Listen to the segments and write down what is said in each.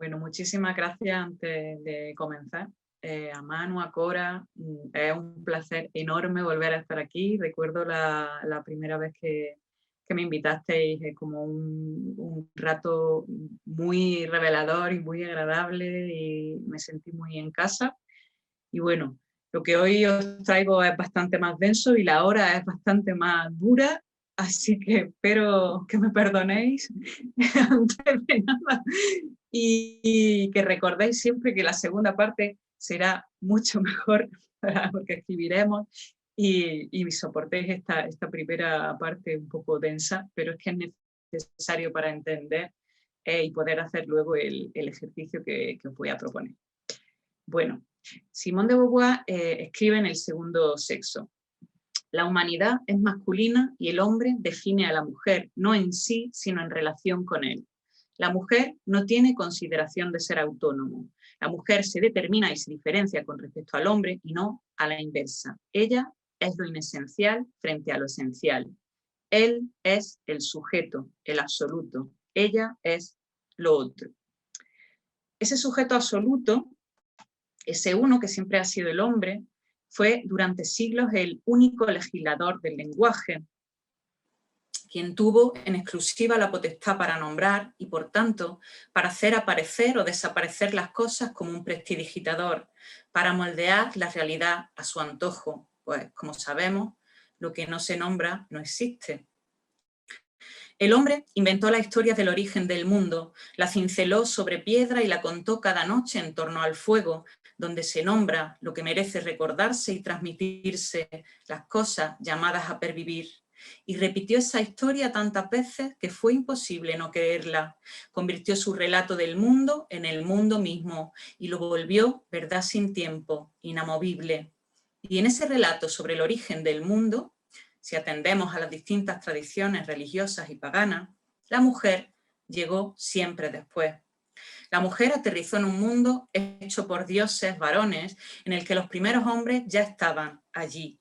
Bueno, muchísimas gracias antes de comenzar. A Manu, a Cora, es un placer enorme volver a estar aquí. Recuerdo la primera vez que me invitasteis, como un rato muy revelador y muy agradable y me sentí muy en casa. Y bueno, lo que hoy os traigo es bastante más denso y la hora es bastante más dura, así que espero que me perdonéis antes de nada y que recordéis siempre que la segunda parte será mucho mejor porque escribiremos y soportéis esta primera parte un poco densa, pero es que es necesario para entender y poder hacer luego el ejercicio que os voy a proponer. Bueno, Simone de Beauvoir escribe en El segundo sexo: la humanidad es masculina y el hombre define a la mujer, no en sí, sino en relación con él. La mujer no tiene consideración de ser autónomo. La mujer se determina y se diferencia con respecto al hombre y no a la inversa. Ella es lo inesencial frente a lo esencial. Él es el sujeto, el absoluto. Ella es lo otro. Ese sujeto absoluto, ese uno que siempre ha sido el hombre, fue durante siglos el único legislador del lenguaje, quien tuvo en exclusiva la potestad para nombrar y, por tanto, para hacer aparecer o desaparecer las cosas como un prestidigitador, para moldear la realidad a su antojo, pues, como sabemos, lo que no se nombra no existe. El hombre inventó la historia del origen del mundo, la cinceló sobre piedra y la contó cada noche en torno al fuego, donde se nombra lo que merece recordarse y transmitirse, las cosas llamadas a pervivir. Y repitió esa historia tantas veces que fue imposible no creerla. Convirtió su relato del mundo en el mundo mismo y lo volvió verdad sin tiempo, inamovible. Y en ese relato sobre el origen del mundo, si atendemos a las distintas tradiciones religiosas y paganas, la mujer llegó siempre después. La mujer aterrizó en un mundo hecho por dioses varones en el que los primeros hombres ya estaban allí.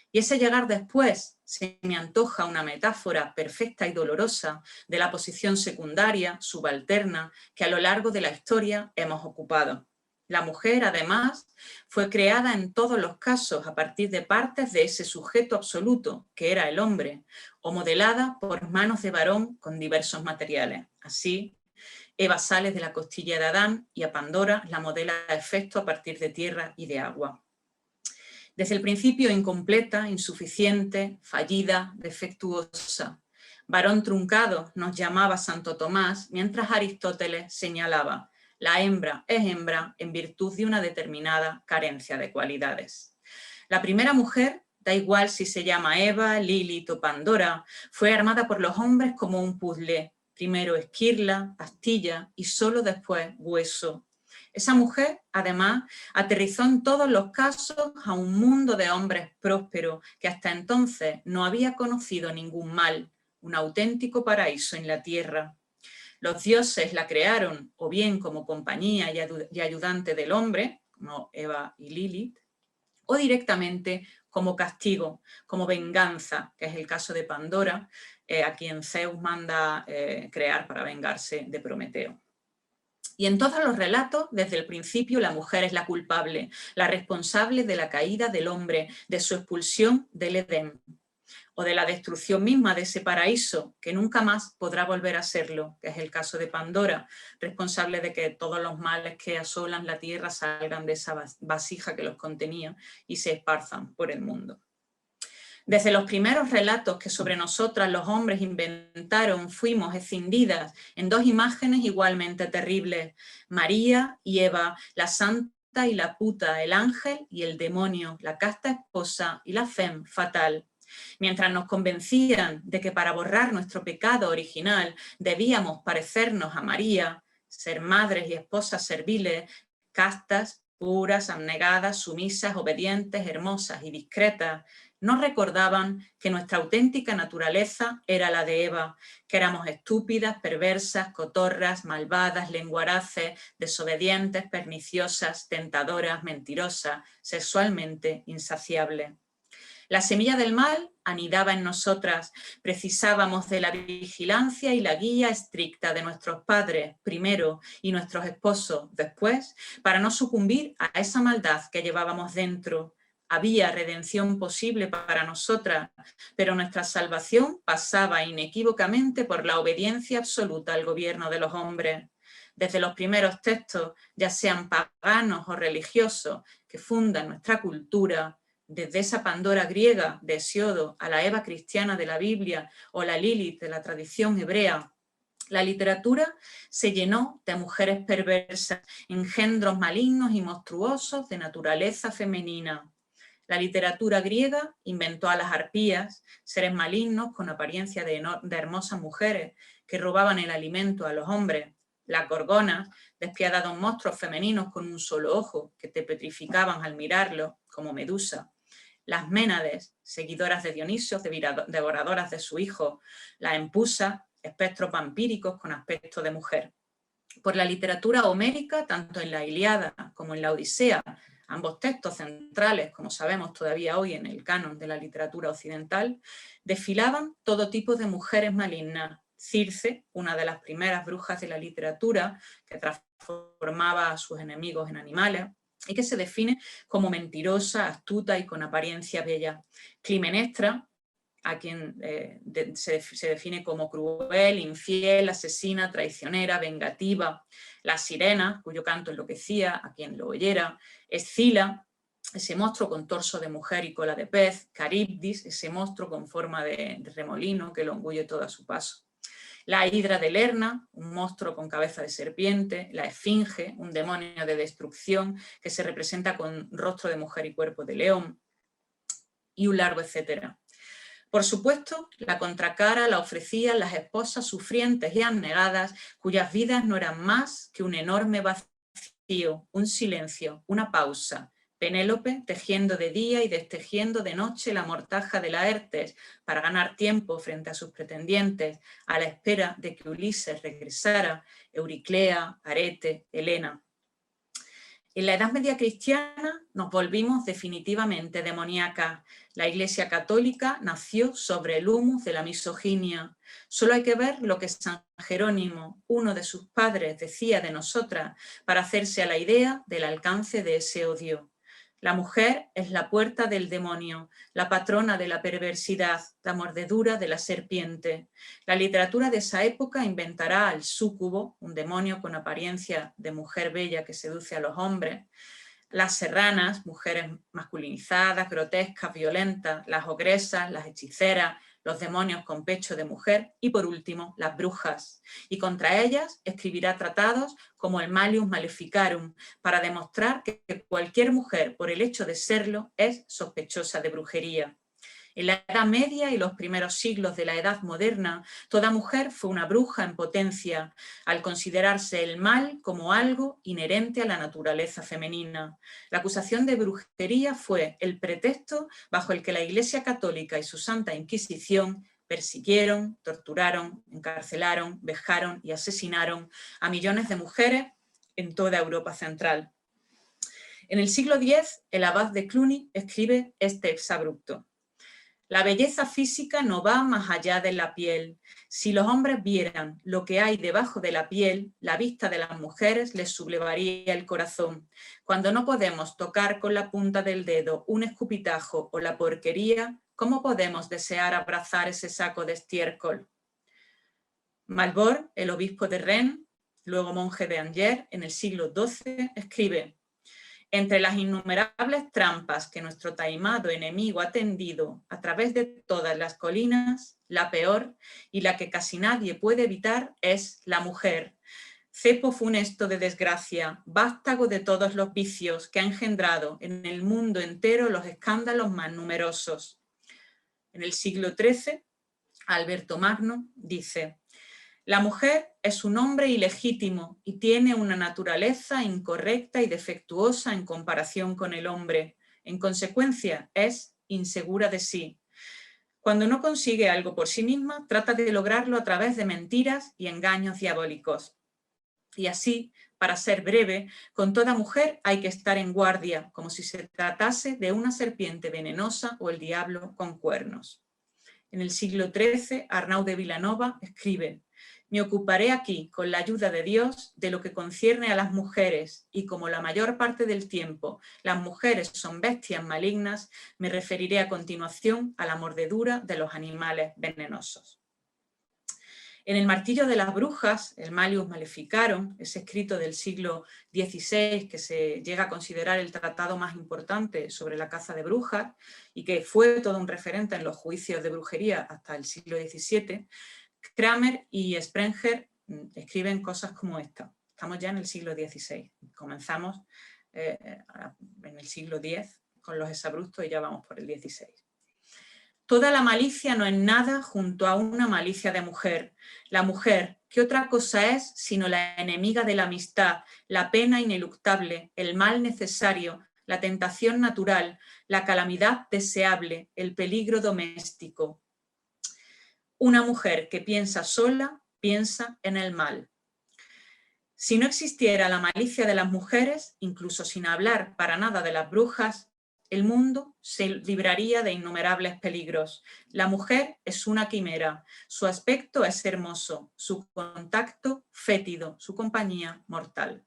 Y ese llegar después se me antoja una metáfora perfecta y dolorosa de la posición secundaria, subalterna, que a lo largo de la historia hemos ocupado. La mujer, además, fue creada en todos los casos a partir de partes de ese sujeto absoluto, que era el hombre, o modelada por manos de varón con diversos materiales. Así, Eva sale de la costilla de Adán y a Pandora la modela a efecto a partir de tierra y de agua. Desde el principio incompleta, insuficiente, fallida, defectuosa. Varón truncado nos llamaba Santo Tomás, mientras Aristóteles señalaba: la hembra es hembra en virtud de una determinada carencia de cualidades. La primera mujer, da igual si se llama Eva, Lilith o Pandora, fue armada por los hombres como un puzzle. Primero esquirla, astilla y solo después hueso. Esa mujer, además, aterrizó en todos los casos a un mundo de hombres prósperos que hasta entonces no había conocido ningún mal, un auténtico paraíso en la tierra. Los dioses la crearon o bien como compañía y ayudante del hombre, como Eva y Lilith, o directamente como castigo, como venganza, que es el caso de Pandora, a quien Zeus manda crear para vengarse de Prometeo. Y en todos los relatos, desde el principio, la mujer es la culpable, la responsable de la caída del hombre, de su expulsión del Edén, o de la destrucción misma de ese paraíso, que nunca más podrá volver a serlo, que es el caso de Pandora, responsable de que todos los males que asolan la tierra salgan de esa vasija que los contenía y se esparzan por el mundo. Desde los primeros relatos que sobre nosotras los hombres inventaron, fuimos escindidas en dos imágenes igualmente terribles: María y Eva, la santa y la puta, el ángel y el demonio, la casta esposa y la femme fatal. Mientras nos convencían de que para borrar nuestro pecado original debíamos parecernos a María, ser madres y esposas serviles, castas, puras, abnegadas, sumisas, obedientes, hermosas y discretas, no recordaban que nuestra auténtica naturaleza era la de Eva, que éramos estúpidas, perversas, cotorras, malvadas, lenguaraces, desobedientes, perniciosas, tentadoras, mentirosas, sexualmente insaciables. La semilla del mal anidaba en nosotras, precisábamos de la vigilancia y la guía estricta de nuestros padres, primero, y nuestros esposos, después, para no sucumbir a esa maldad que llevábamos dentro. Había redención posible para nosotras, pero nuestra salvación pasaba inequívocamente por la obediencia absoluta al gobierno de los hombres. Desde los primeros textos, ya sean paganos o religiosos, que fundan nuestra cultura, desde esa Pandora griega de Hesiodo a la Eva cristiana de la Biblia o la Lilith de la tradición hebrea, la literatura se llenó de mujeres perversas, engendros malignos y monstruosos de naturaleza femenina. La literatura griega inventó a las arpías, seres malignos con apariencia de hermosas mujeres que robaban el alimento a los hombres. Las gorgonas, despiadados monstruos femeninos con un solo ojo que te petrificaban al mirarlos, como Medusa. Las Ménades, seguidoras de Dionisio, devoradoras de su hijo. Las Empusas, espectros vampíricos con aspecto de mujer. Por la literatura homérica, tanto en la Ilíada como en la Odisea, ambos textos centrales, como sabemos todavía hoy en el canon de la literatura occidental, desfilaban todo tipo de mujeres malignas. Circe, una de las primeras brujas de la literatura, que transformaba a sus enemigos en animales, y que se define como mentirosa, astuta y con apariencia bella. Climenestra, a quien se define como cruel, infiel, asesina, traicionera, vengativa. La sirena, cuyo canto enloquecía a quien lo oyera. Escila, ese monstruo con torso de mujer y cola de pez. Caribdis, ese monstruo con forma de remolino que lo engulle todo a su paso. La hidra de Lerna, un monstruo con cabeza de serpiente. La esfinge, un demonio de destrucción que se representa con rostro de mujer y cuerpo de león. Y un largo etcétera. Por supuesto, la contracara la ofrecían las esposas sufrientes y abnegadas, cuyas vidas no eran más que un enorme vacío, un silencio, una pausa. Penélope tejiendo de día y destejiendo de noche la mortaja de Laertes para ganar tiempo frente a sus pretendientes, a la espera de que Ulises regresara, Euriclea, Arete, Helena. En la Edad Media cristiana nos volvimos definitivamente demoníacas. La Iglesia Católica nació sobre el humus de la misoginia. Solo hay que ver lo que San Jerónimo, uno de sus padres, decía de nosotras para hacerse a la idea del alcance de ese odio. La mujer es la puerta del demonio, la patrona de la perversidad, la mordedura de la serpiente. La literatura de esa época inventará al súcubo, un demonio con apariencia de mujer bella que seduce a los hombres. Las serranas, mujeres masculinizadas, grotescas, violentas. Las ogresas, las hechiceras, los demonios con pecho de mujer y, por último, las brujas. Y contra ellas escribirá tratados como el Malleus Maleficarum, para demostrar que cualquier mujer, por el hecho de serlo, es sospechosa de brujería. En la Edad Media y los primeros siglos de la Edad Moderna, toda mujer fue una bruja en potencia, al considerarse el mal como algo inherente a la naturaleza femenina. La acusación de brujería fue el pretexto bajo el que la Iglesia Católica y su Santa Inquisición persiguieron, torturaron, encarcelaron, vejaron y asesinaron a millones de mujeres en toda Europa Central. En el siglo X, el abad de Cluny escribe este exabrupto. La belleza física no va más allá de la piel. Si los hombres vieran lo que hay debajo de la piel, la vista de las mujeres les sublevaría el corazón. Cuando no podemos tocar con la punta del dedo un escupitajo o la porquería, ¿cómo podemos desear abrazar ese saco de estiércol? Malbor, el obispo de Rennes, luego monje de Angers, en el siglo XII, escribe: entre las innumerables trampas que nuestro taimado enemigo ha tendido a través de todas las colinas, la peor y la que casi nadie puede evitar es la mujer. Cepo funesto de desgracia, vástago de todos los vicios que ha engendrado en el mundo entero los escándalos más numerosos. En el siglo XIII, Alberto Magno dice: la mujer es un hombre ilegítimo y tiene una naturaleza incorrecta y defectuosa en comparación con el hombre. En consecuencia, es insegura de sí. Cuando no consigue algo por sí misma, trata de lograrlo a través de mentiras y engaños diabólicos. Y así, para ser breve, con toda mujer hay que estar en guardia, como si se tratase de una serpiente venenosa o el diablo con cuernos. En el siglo XIII, Arnau de Vilanova escribe: «Me ocuparé aquí, con la ayuda de Dios, de lo que concierne a las mujeres, y como la mayor parte del tiempo las mujeres son bestias malignas, me referiré a continuación a la mordedura de los animales venenosos». En el Martillo de las Brujas, el Malleus Maleficarum, ese escrito del siglo XVI que se llega a considerar el tratado más importante sobre la caza de brujas y que fue todo un referente en los juicios de brujería hasta el siglo XVII, Kramer y Sprenger escriben cosas como esta. Estamos ya en el siglo XVI, comenzamos en el siglo X con los exabruptos y ya vamos por el XVI. Toda la malicia no es nada junto a una malicia de mujer. La mujer, ¿qué otra cosa es sino la enemiga de la amistad, la pena ineluctable, el mal necesario, la tentación natural, la calamidad deseable, el peligro doméstico? Una mujer que piensa sola, piensa en el mal. Si no existiera la malicia de las mujeres, incluso sin hablar para nada de las brujas, el mundo se libraría de innumerables peligros. La mujer es una quimera, su aspecto es hermoso, su contacto fétido, su compañía mortal.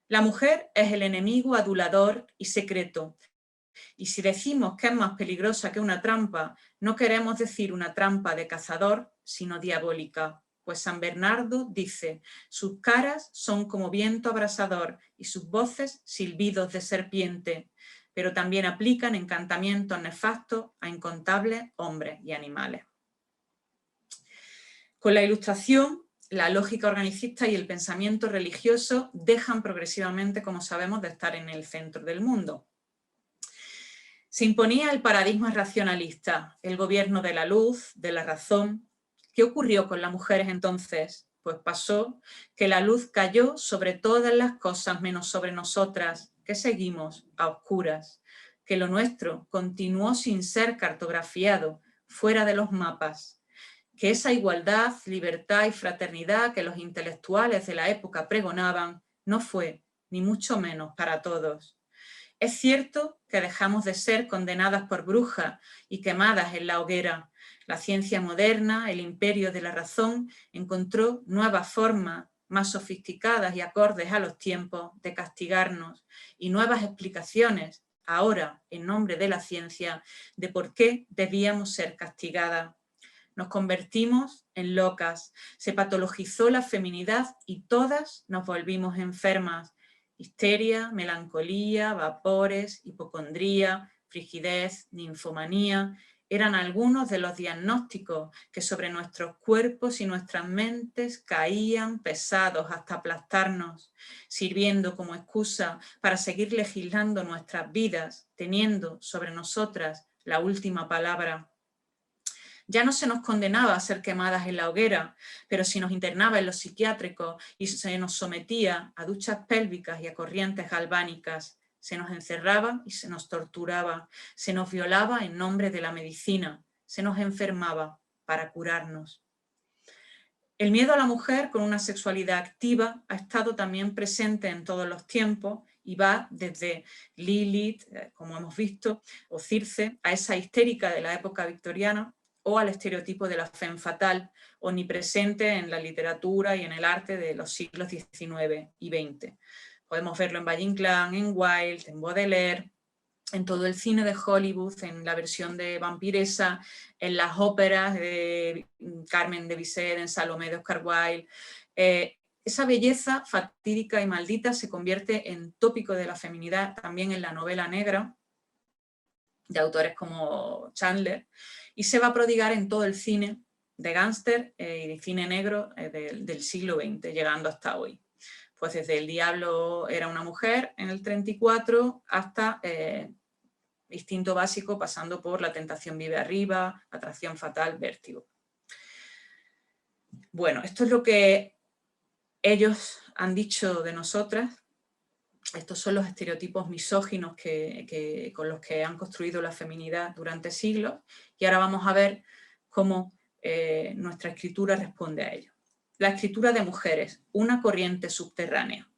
La mujer es el enemigo adulador y secreto. Y si decimos que es más peligrosa que una trampa, no queremos decir una trampa de cazador, sino diabólica. Pues San Bernardo dice: sus caras son como viento abrasador y sus voces silbidos de serpiente, pero también aplican encantamientos nefastos a incontables hombres y animales. Con la Ilustración, la lógica organicista y el pensamiento religioso dejan progresivamente, como sabemos, de estar en el centro del mundo. Se imponía el paradigma racionalista, el gobierno de la luz, de la razón. ¿Qué ocurrió con las mujeres entonces? Pues pasó que la luz cayó sobre todas las cosas menos sobre nosotras, que seguimos a oscuras, que lo nuestro continuó sin ser cartografiado, fuera de los mapas, que esa igualdad, libertad y fraternidad que los intelectuales de la época pregonaban no fue, ni mucho menos, para todos. Es cierto que dejamos de ser condenadas por brujas y quemadas en la hoguera. La ciencia moderna, el imperio de la razón, encontró nuevas formas más sofisticadas y acordes a los tiempos de castigarnos y nuevas explicaciones, ahora en nombre de la ciencia, de por qué debíamos ser castigadas. Nos convertimos en locas, se patologizó la feminidad y todas nos volvimos enfermas. Histeria, melancolía, vapores, hipocondría, frigidez, ninfomanía, eran algunos de los diagnósticos que sobre nuestros cuerpos y nuestras mentes caían pesados hasta aplastarnos, sirviendo como excusa para seguir legislando nuestras vidas, teniendo sobre nosotras la última palabra. Ya no se nos condenaba a ser quemadas en la hoguera, pero se nos internaba en los psiquiátricos y se nos sometía a duchas pélvicas y a corrientes galvánicas. Se nos encerraba y se nos torturaba, se nos violaba en nombre de la medicina, se nos enfermaba para curarnos. El miedo a la mujer con una sexualidad activa ha estado también presente en todos los tiempos y va desde Lilith, como hemos visto, o Circe, a esa histérica de la época victoriana, o al estereotipo de la femme fatale, omnipresente en la literatura y en el arte de los siglos XIX y XX. Podemos verlo en Valle Inclán, en Wilde, en Baudelaire, en todo el cine de Hollywood, en la versión de Vampiresa, en las óperas de Carmen de Bizet, en Salomé de Oscar Wilde. Esa belleza fatídica y maldita se convierte en tópico de la feminidad también en la novela negra, de autores como Chandler, y se va a prodigar en todo el cine de gángster y de cine negro del siglo XX, llegando hasta hoy. Pues desde El diablo era una mujer en el 34 hasta Instinto básico, pasando por La tentación vive arriba, Atracción fatal, Vértigo. Bueno, esto es lo que ellos han dicho de nosotras. Estos son los estereotipos misóginos con los que han construido la feminidad durante siglos, y ahora vamos a ver cómo nuestra escritura responde a ello. la escritura de mujeres, una corriente subterránea.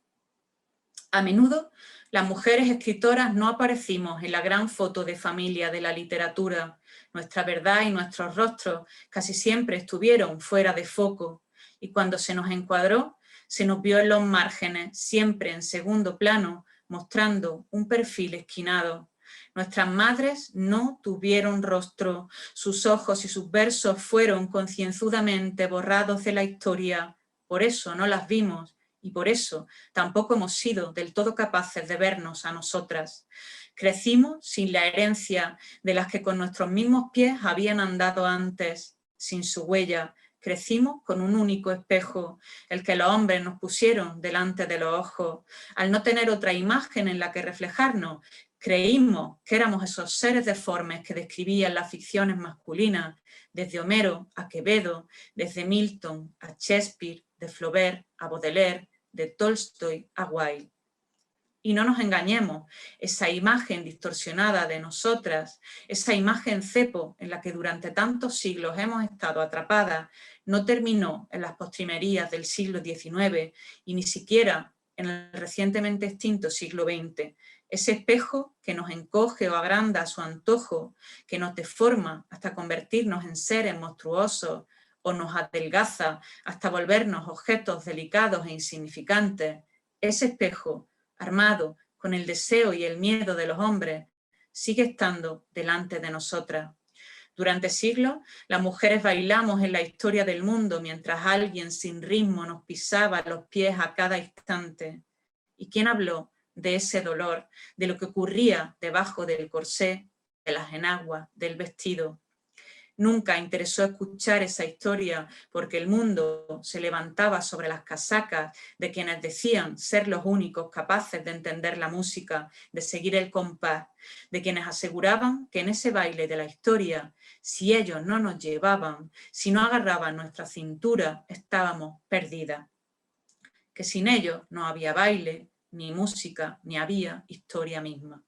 A menudo, las mujeres escritoras no aparecimos en la gran foto de familia de la literatura. Nuestra verdad y nuestros rostros casi siempre estuvieron fuera de foco, y cuando se nos encuadró, se nos vio en los márgenes, siempre en segundo plano, mostrando un perfil esquinado. Nuestras madres no tuvieron rostro, sus ojos y sus versos fueron concienzudamente borrados de la historia, por eso no las vimos y por eso tampoco hemos sido del todo capaces de vernos a nosotras. Crecimos sin la herencia de las que con nuestros mismos pies habían andado antes, sin su huella. Crecimos con un único espejo, el que los hombres nos pusieron delante de los ojos. Al no tener otra imagen en la que reflejarnos, creímos que éramos esos seres deformes que describían las ficciones masculinas, desde Homero a Quevedo, desde Milton a Shakespeare, de Flaubert a Baudelaire, de Tolstoy a Wilde. Y no nos engañemos, esa imagen distorsionada de nosotras, esa imagen cepo en la que durante tantos siglos hemos estado atrapadas, no terminó en las postrimerías del siglo XIX y ni siquiera en el recientemente extinto siglo XX. Ese espejo que nos encoge o agranda a su antojo, que nos deforma hasta convertirnos en seres monstruosos o nos adelgaza hasta volvernos objetos delicados e insignificantes, ese espejo armado con el deseo y el miedo de los hombres, sigue estando delante de nosotras. Durante siglos, las mujeres bailamos en la historia del mundo mientras alguien sin ritmo nos pisaba los pies a cada instante. ¿Y quién habló de ese dolor, de lo que ocurría debajo del corsé, de las enaguas, del vestido? Nunca interesó escuchar esa historia porque el mundo se levantaba sobre las casacas de quienes decían ser los únicos capaces de entender la música, de seguir el compás, de quienes aseguraban que en ese baile de la historia, si ellos no nos llevaban, si no agarraban nuestra cintura, estábamos perdidas. Que sin ellos no había baile, ni música, ni había historia misma.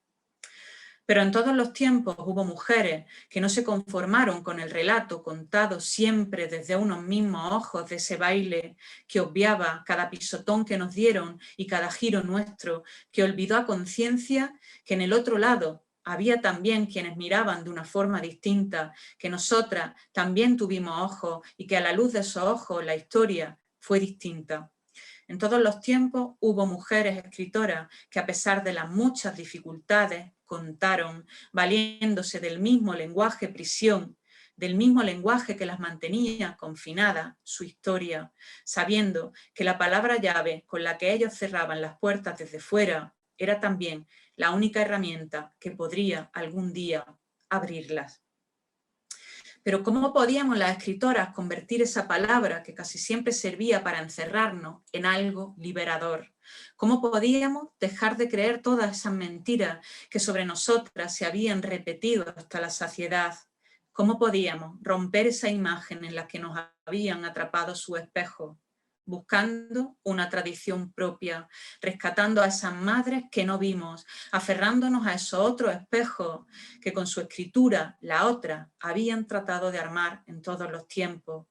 Pero en todos los tiempos hubo mujeres que no se conformaron con el relato contado siempre desde unos mismos ojos de ese baile que obviaba cada pisotón que nos dieron y cada giro nuestro, que olvidó a conciencia que en el otro lado había también quienes miraban de una forma distinta, que nosotras también tuvimos ojos y que a la luz de esos ojos la historia fue distinta. En todos los tiempos hubo mujeres escritoras que a pesar de las muchas dificultades contaron, valiéndose del mismo lenguaje prisión, del mismo lenguaje que las mantenía confinadas, su historia, sabiendo que la palabra llave con la que ellos cerraban las puertas desde fuera era también la única herramienta que podría algún día abrirlas. Pero ¿cómo podíamos las escritoras convertir esa palabra que casi siempre servía para encerrarnos en algo liberador? ¿Cómo podíamos dejar de creer todas esas mentiras que sobre nosotras se habían repetido hasta la saciedad? ¿Cómo podíamos romper esa imagen en la que nos habían atrapado su espejo? Buscando una tradición propia, rescatando a esas madres que no vimos, aferrándonos a esos otros espejos que con su escritura, la otra, habían tratado de armar en todos los tiempos.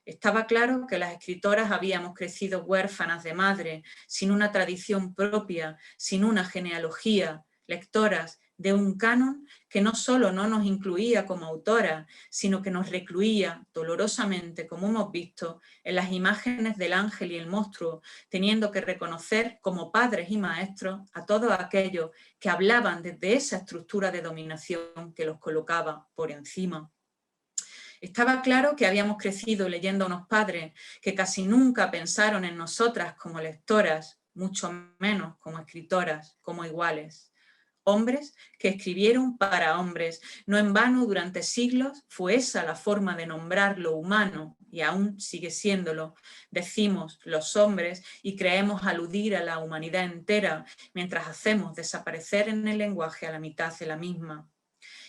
Estaba claro que las escritoras habíamos crecido huérfanas de madre, sin una tradición propia, sin una genealogía, lectoras de un canon que no solo no nos incluía como autoras, sino que nos recluía dolorosamente, como hemos visto, en las imágenes del ángel y el monstruo, teniendo que reconocer como padres y maestros a todos aquellos que hablaban desde esa estructura de dominación que los colocaba por encima. Estaba claro que habíamos crecido leyendo a unos padres que casi nunca pensaron en nosotras como lectoras, mucho menos como escritoras, como iguales. Hombres que escribieron para hombres. No en vano, durante siglos, fue esa la forma de nombrar lo humano, y aún sigue siéndolo. Decimos los hombres y creemos aludir a la humanidad entera, mientras hacemos desaparecer en el lenguaje a la mitad de la misma.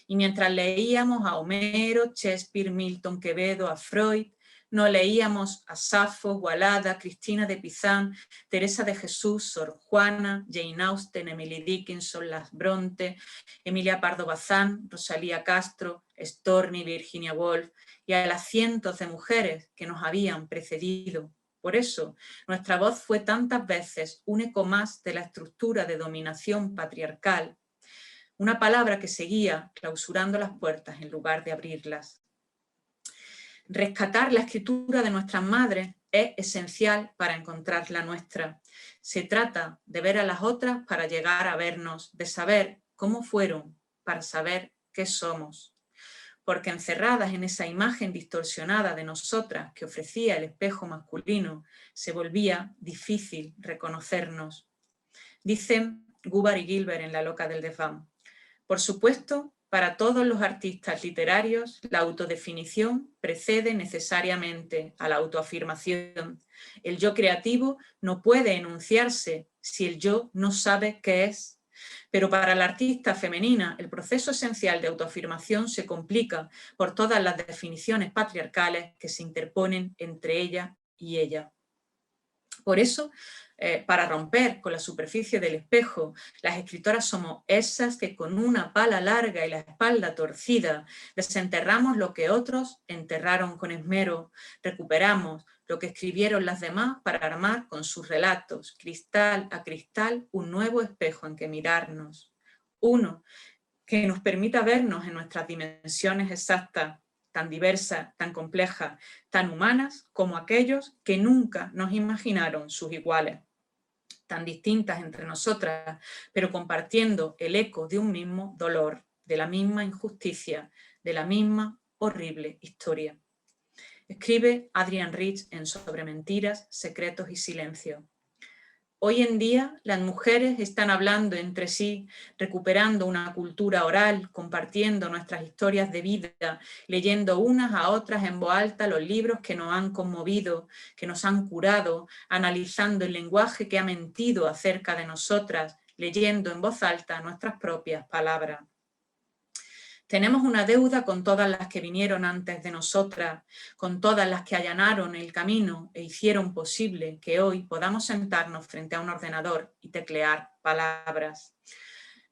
Y mientras leíamos a Homero, Shakespeare, Milton, Quevedo, a Freud, no leíamos a Safo, Walada, Cristina de Pizán, Teresa de Jesús, Sor Juana, Jane Austen, Emily Dickinson, Las Bronte, Emilia Pardo Bazán, Rosalía Castro, Storni, Virginia Woolf y a las cientos de mujeres que nos habían precedido. Por eso, nuestra voz fue tantas veces un eco más de la estructura de dominación patriarcal, una palabra que seguía clausurando las puertas en lugar de abrirlas. Rescatar la escritura de nuestras madres es esencial para encontrar la nuestra. Se trata de ver a las otras para llegar a vernos, de saber cómo fueron para saber qué somos. Porque encerradas en esa imagen distorsionada de nosotras que ofrecía el espejo masculino, se volvía difícil reconocernos. Dicen Gubar y Gilbert en La loca del desván. Por supuesto, para todos los artistas literarios, la autodefinición precede necesariamente a la autoafirmación. El yo creativo no puede enunciarse si el yo no sabe qué es. Pero para la artista femenina, el proceso esencial de autoafirmación se complica por todas las definiciones patriarcales que se interponen entre ella y ella. Por eso, para romper con la superficie del espejo, las escritoras somos esas que con una pala larga y la espalda torcida desenterramos lo que otros enterraron con esmero, recuperamos lo que escribieron las demás para armar con sus relatos, cristal a cristal, un nuevo espejo en que mirarnos. Uno que nos permita vernos en nuestras dimensiones exactas, tan diversas, tan complejas, tan humanas como aquellos que nunca nos imaginaron sus iguales, tan distintas entre nosotras, pero compartiendo el eco de un mismo dolor, de la misma injusticia, de la misma horrible historia. Escribe Adrienne Rich en Sobre mentiras, secretos y silencio. Hoy en día las mujeres están hablando entre sí, recuperando una cultura oral, compartiendo nuestras historias de vida, leyendo unas a otras en voz alta los libros que nos han conmovido, que nos han curado, analizando el lenguaje que ha mentido acerca de nosotras, leyendo en voz alta nuestras propias palabras. Tenemos una deuda con todas las que vinieron antes de nosotras, con todas las que allanaron el camino e hicieron posible que hoy podamos sentarnos frente a un ordenador y teclear palabras.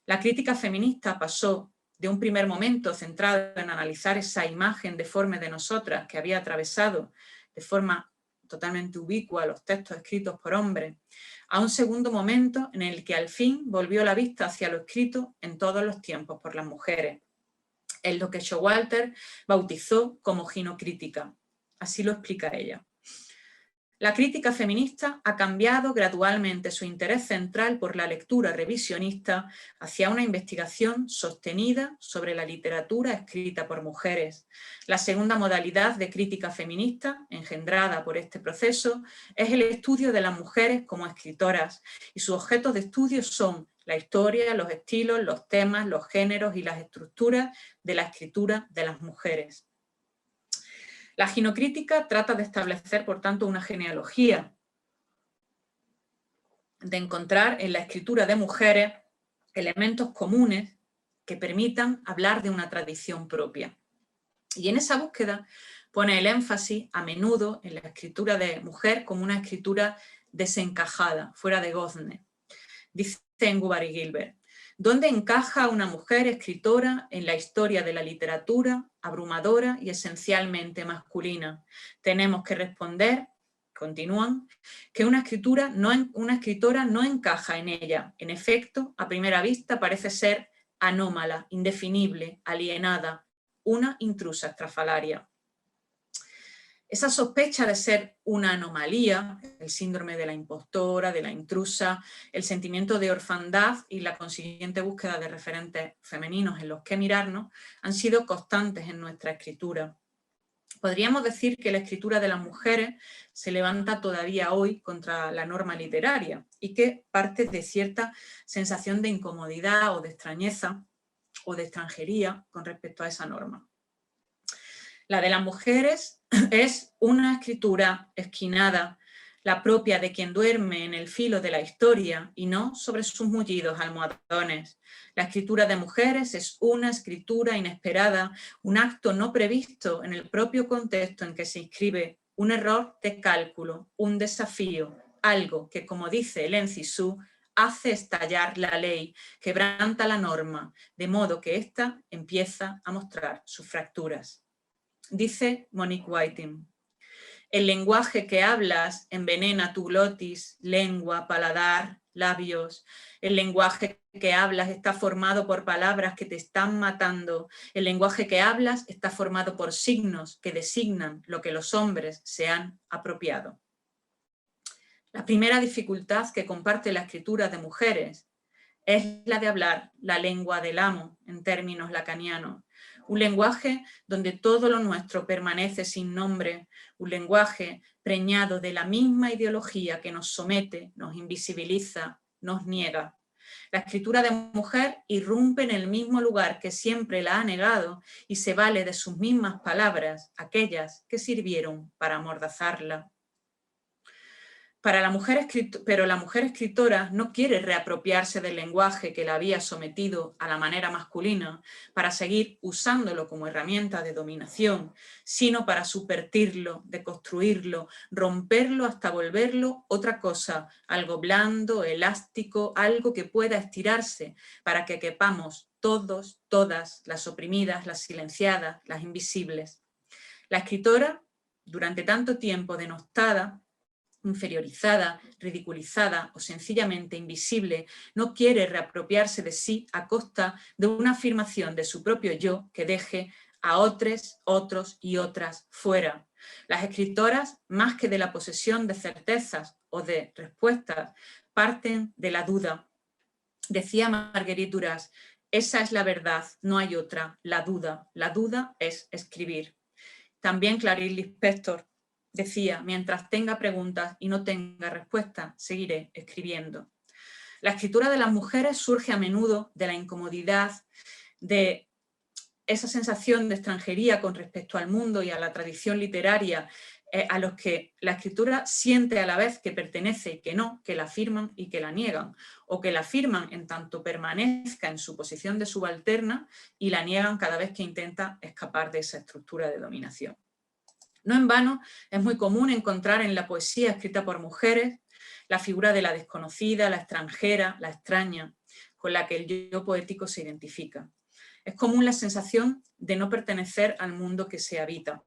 La crítica feminista pasó de un primer momento centrado en analizar esa imagen deforme de nosotras que había atravesado de forma totalmente ubicua los textos escritos por hombres, a un segundo momento en el que al fin volvió la vista hacia lo escrito en todos los tiempos por las mujeres. Es lo que Showalter bautizó como ginocrítica. Así lo explica ella. La crítica feminista ha cambiado gradualmente su interés central por la lectura revisionista hacia una investigación sostenida sobre la literatura escrita por mujeres. La segunda modalidad de crítica feminista, engendrada por este proceso, es el estudio de las mujeres como escritoras, y sus objetos de estudio son la historia, los estilos, los temas, los géneros y las estructuras de la escritura de las mujeres. La ginocrítica trata de establecer, por tanto, una genealogía, de encontrar en la escritura de mujeres elementos comunes que permitan hablar de una tradición propia. Y en esa búsqueda pone el énfasis a menudo en la escritura de mujer como una escritura desencajada, fuera de gozne. Dice en Gubar y Gilbert, ¿dónde encaja una mujer escritora en la historia de la literatura abrumadora y esencialmente masculina? Tenemos que responder, continúan, que una escritora no encaja en ella. En efecto, a primera vista parece ser anómala, indefinible, alienada, una intrusa estrafalaria. Esa sospecha de ser una anomalía, el síndrome de la impostora, de la intrusa, el sentimiento de orfandad y la consiguiente búsqueda de referentes femeninos en los que mirarnos, han sido constantes en nuestra escritura. Podríamos decir que la escritura de las mujeres se levanta todavía hoy contra la norma literaria y que parte de cierta sensación de incomodidad o de extrañeza o de extranjería con respecto a esa norma. La de las mujeres es una escritura esquinada, la propia de quien duerme en el filo de la historia y no sobre sus mullidos almohadones. La escritura de mujeres es una escritura inesperada, un acto no previsto en el propio contexto en que se inscribe, un error de cálculo, un desafío, algo que, como dice Hélène Cixous, hace estallar la ley, quebranta la norma, de modo que ésta empieza a mostrar sus fracturas. Dice Monique Whiting, El lenguaje que hablas envenena tu glotis, lengua, paladar, labios. El lenguaje que hablas está formado por palabras que te están matando. El lenguaje que hablas está formado por signos que designan lo que los hombres se han apropiado. La primera dificultad que comparte la escritura de mujeres es la de hablar la lengua del amo, en términos lacanianos. Un lenguaje donde todo lo nuestro permanece sin nombre, un lenguaje preñado de la misma ideología que nos somete, nos invisibiliza, nos niega. La escritura de mujer irrumpe en el mismo lugar que siempre la ha negado y se vale de sus mismas palabras, aquellas que sirvieron para amordazarla. Pero la mujer escritora no quiere reapropiarse del lenguaje que la había sometido a la manera masculina para seguir usándolo como herramienta de dominación, sino para subvertirlo, deconstruirlo, romperlo hasta volverlo otra cosa, algo blando, elástico, algo que pueda estirarse para que quepamos todos, todas, las oprimidas, las silenciadas, las invisibles. La escritora, durante tanto tiempo denostada, inferiorizada, ridiculizada o sencillamente invisible, no quiere reapropiarse de sí a costa de una afirmación de su propio yo que deje a otros, otros y otras fuera. Las escritoras, más que de la posesión de certezas o de respuestas, parten de la duda. Decía Marguerite Duras, esa es la verdad, no hay otra, la duda es escribir. También Clarice Lispector decía, mientras tenga preguntas y no tenga respuestas, seguiré escribiendo. La escritura de las mujeres surge a menudo de la incomodidad, de esa sensación de extranjería con respecto al mundo y a la tradición literaria, a los que la escritura siente a la vez que pertenece y que no, que la afirman y que la niegan, o que la afirman en tanto permanezca en su posición de subalterna y la niegan cada vez que intenta escapar de esa estructura de dominación. No en vano, es muy común encontrar en la poesía escrita por mujeres la figura de la desconocida, la extranjera, la extraña, con la que el yo poético se identifica. Es común la sensación de no pertenecer al mundo que se habita.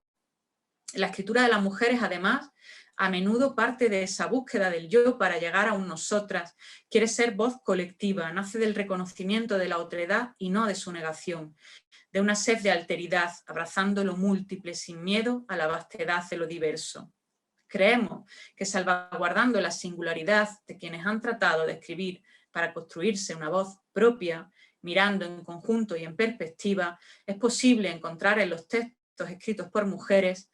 La escritura de las mujeres, además, a menudo parte de esa búsqueda del yo para llegar a un nosotras, quiere ser voz colectiva, nace del reconocimiento de la otredad y no de su negación, de una sed de alteridad, abrazando lo múltiple sin miedo a la vastedad de lo diverso. Creemos que salvaguardando la singularidad de quienes han tratado de escribir para construirse una voz propia, mirando en conjunto y en perspectiva, es posible encontrar en los textos escritos por mujeres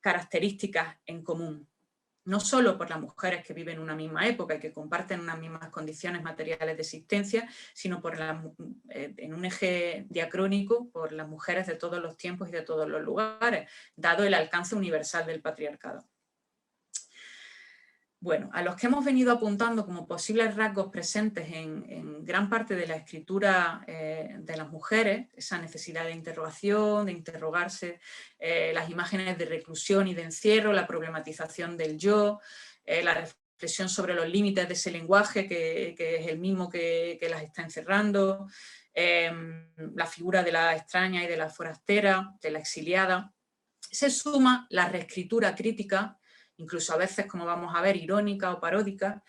características en común. No solo por las mujeres que viven una misma época y que comparten unas mismas condiciones materiales de existencia, sino en un eje diacrónico por las mujeres de todos los tiempos y de todos los lugares, dado el alcance universal del patriarcado. Bueno, a los que hemos venido apuntando como posibles rasgos presentes en gran parte de la escritura de las mujeres, esa necesidad de interrogación, de interrogarse, las imágenes de reclusión y de encierro, la problematización del yo, la reflexión sobre los límites de ese lenguaje que es el mismo que las está encerrando, la figura de la extraña y de la forastera, de la exiliada. Se suma la reescritura crítica, incluso a veces, como vamos a ver, irónica o paródica,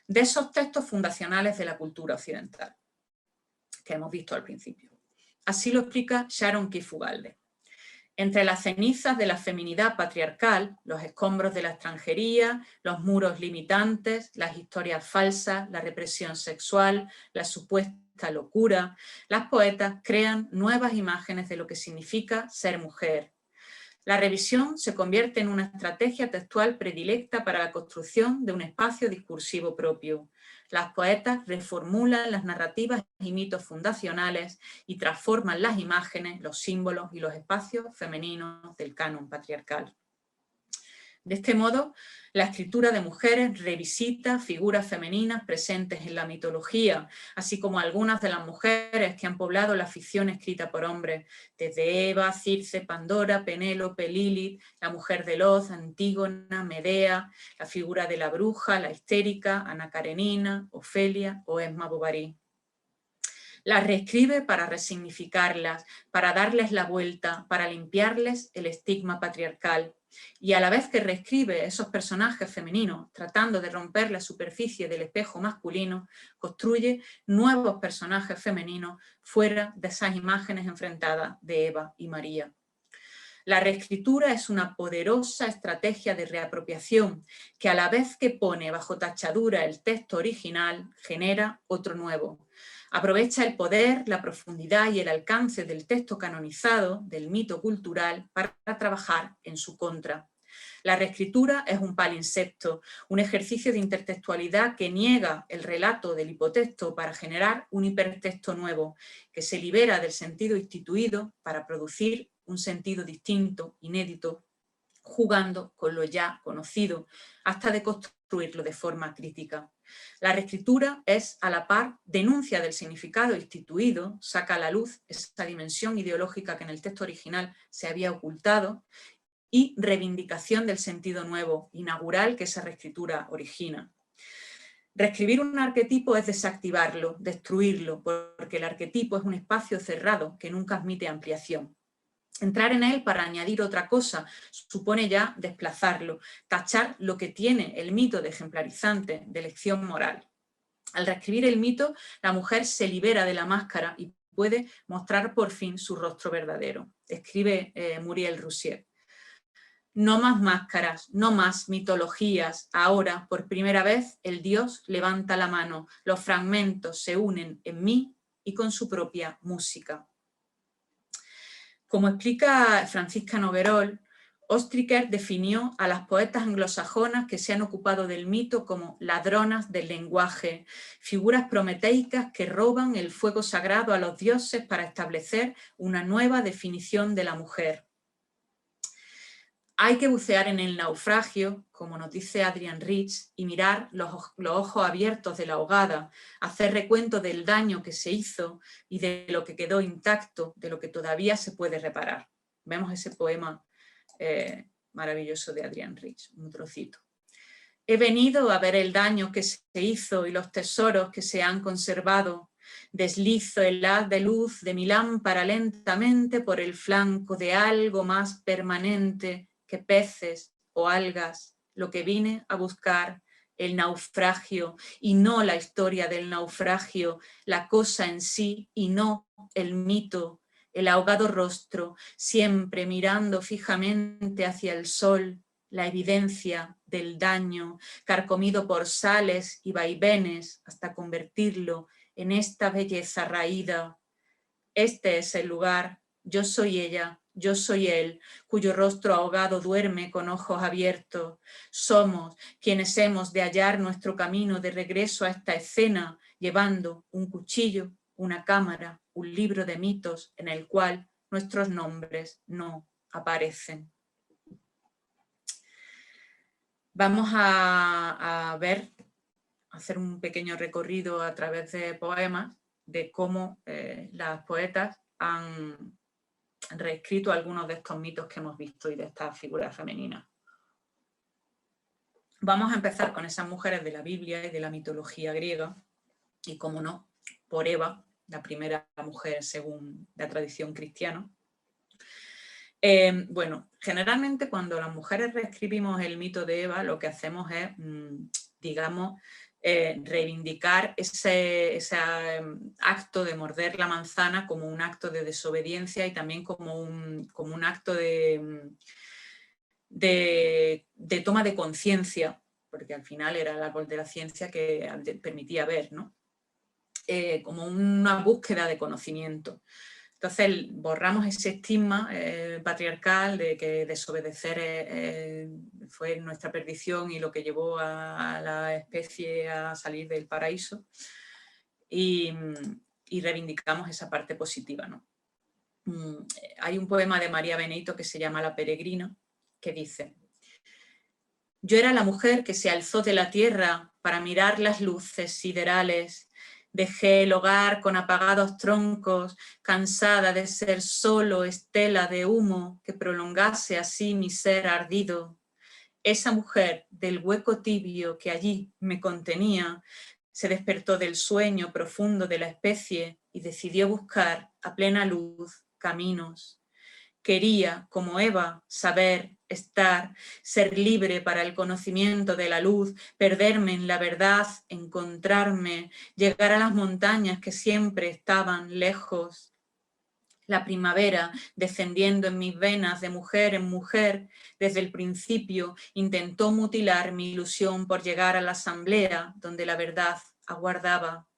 de esos textos fundacionales de la cultura occidental, que hemos visto al principio. Así lo explica Sharon Keefe Ugalde. Entre las cenizas de la feminidad patriarcal, los escombros de la extranjería, los muros limitantes, las historias falsas, la represión sexual, la supuesta locura, las poetas crean nuevas imágenes de lo que significa ser mujer. La revisión se convierte en una estrategia textual predilecta para la construcción de un espacio discursivo propio. Las poetas reformulan las narrativas y mitos fundacionales y transforman las imágenes, los símbolos y los espacios femeninos del canon patriarcal. De este modo, la escritura de mujeres revisita figuras femeninas presentes en la mitología, así como algunas de las mujeres que han poblado la ficción escrita por hombres, desde Eva, Circe, Pandora, Penélope, Lilith, la mujer de Oz, Antígona, Medea, la figura de la bruja, la histérica, Ana Karenina, Ofelia o Emma Bovary. Las reescribe para resignificarlas, para darles la vuelta, para limpiarles el estigma patriarcal. y a la vez que reescribe esos personajes femeninos tratando de romper la superficie del espejo masculino, construye nuevos personajes femeninos fuera de esas imágenes enfrentadas de Eva y María. La reescritura es una poderosa estrategia de reapropiación que a la vez que pone bajo tachadura el texto original, genera otro nuevo. Aprovecha el poder, la profundidad y el alcance del texto canonizado, del mito cultural, para trabajar en su contra. La reescritura es un palimpsesto, un ejercicio de intertextualidad que niega el relato del hipotexto para generar un hipertexto nuevo, que se libera del sentido instituido para producir un sentido distinto, inédito, jugando con lo ya conocido, hasta deconstruirlo de forma crítica. La reescritura es, a la par, denuncia del significado instituido, saca a la luz esa dimensión ideológica que en el texto original se había ocultado, y reivindicación del sentido nuevo, inaugural, que esa reescritura origina. Reescribir un arquetipo es desactivarlo, destruirlo, porque el arquetipo es un espacio cerrado que nunca admite ampliación. Entrar en él para añadir otra cosa supone ya desplazarlo, tachar lo que tiene el mito de ejemplarizante, de lección moral. Al reescribir el mito, la mujer se libera de la máscara y puede mostrar por fin su rostro verdadero. Escribe Muriel Roussier. No más máscaras, no más mitologías. Ahora, por primera vez, el Dios levanta la mano. Los fragmentos se unen en mí y con su propia música. Como explica Francisca Noguerol, Ostriker definió a las poetas anglosajonas que se han ocupado del mito como ladronas del lenguaje, figuras prometeicas que roban el fuego sagrado a los dioses para establecer una nueva definición de la mujer. Hay que bucear en el naufragio, como nos dice Adrienne Rich, y mirar los ojos abiertos de la ahogada, hacer recuento del daño que se hizo y de lo que quedó intacto, de lo que todavía se puede reparar. Vemos ese poema maravilloso de Adrienne Rich, un trocito. He venido a ver el daño que se hizo y los tesoros que se han conservado. Deslizo el haz de luz de mi lámpara lentamente por el flanco de algo más permanente que peces o algas, lo que vine a buscar, el naufragio y no la historia del naufragio, la cosa en sí y no el mito, el ahogado rostro, siempre mirando fijamente hacia el sol, la evidencia del daño, carcomido por sales y vaivenes hasta convertirlo en esta belleza raída. Este es el lugar, yo soy ella, yo soy él, cuyo rostro ahogado duerme con ojos abiertos. Somos quienes hemos de hallar nuestro camino de regreso a esta escena, llevando un cuchillo, una cámara, un libro de mitos en el cual nuestros nombres no aparecen. Vamos a hacer un pequeño recorrido a través de poemas de cómo las poetas han reescrito algunos de estos mitos que hemos visto y de estas figuras femeninas. Vamos a empezar con esas mujeres de la Biblia y de la mitología griega, y como no, por Eva, la primera mujer según la tradición cristiana. Bueno, generalmente cuando las mujeres reescribimos el mito de Eva, lo que hacemos es, digamos, reivindicar ese acto de morder la manzana como un acto de desobediencia y también como un acto de toma de conciencia, porque al final era el árbol de la ciencia que permitía ver, ¿no? Como una búsqueda de conocimiento. Entonces borramos ese estigma patriarcal de que desobedecer fue nuestra perdición y lo que llevó a la especie a salir del paraíso, y reivindicamos esa parte positiva, ¿no? Hay un poema de María Benito que se llama La peregrina, que dice: yo era la mujer que se alzó de la tierra para mirar las luces siderales. Dejé el hogar con apagados troncos, cansada de ser solo estela de humo que prolongase así mi ser ardido. Esa mujer del hueco tibio que allí me contenía se despertó del sueño profundo de la especie y decidió buscar a plena luz caminos. Quería, como Eva, saber, estar, ser libre para el conocimiento de la luz, perderme en la verdad, encontrarme, llegar a las montañas que siempre estaban lejos. La primavera, descendiendo en mis venas de mujer en mujer, desde el principio intentó mutilar mi ilusión por llegar a la asamblea donde la verdad aguardaba.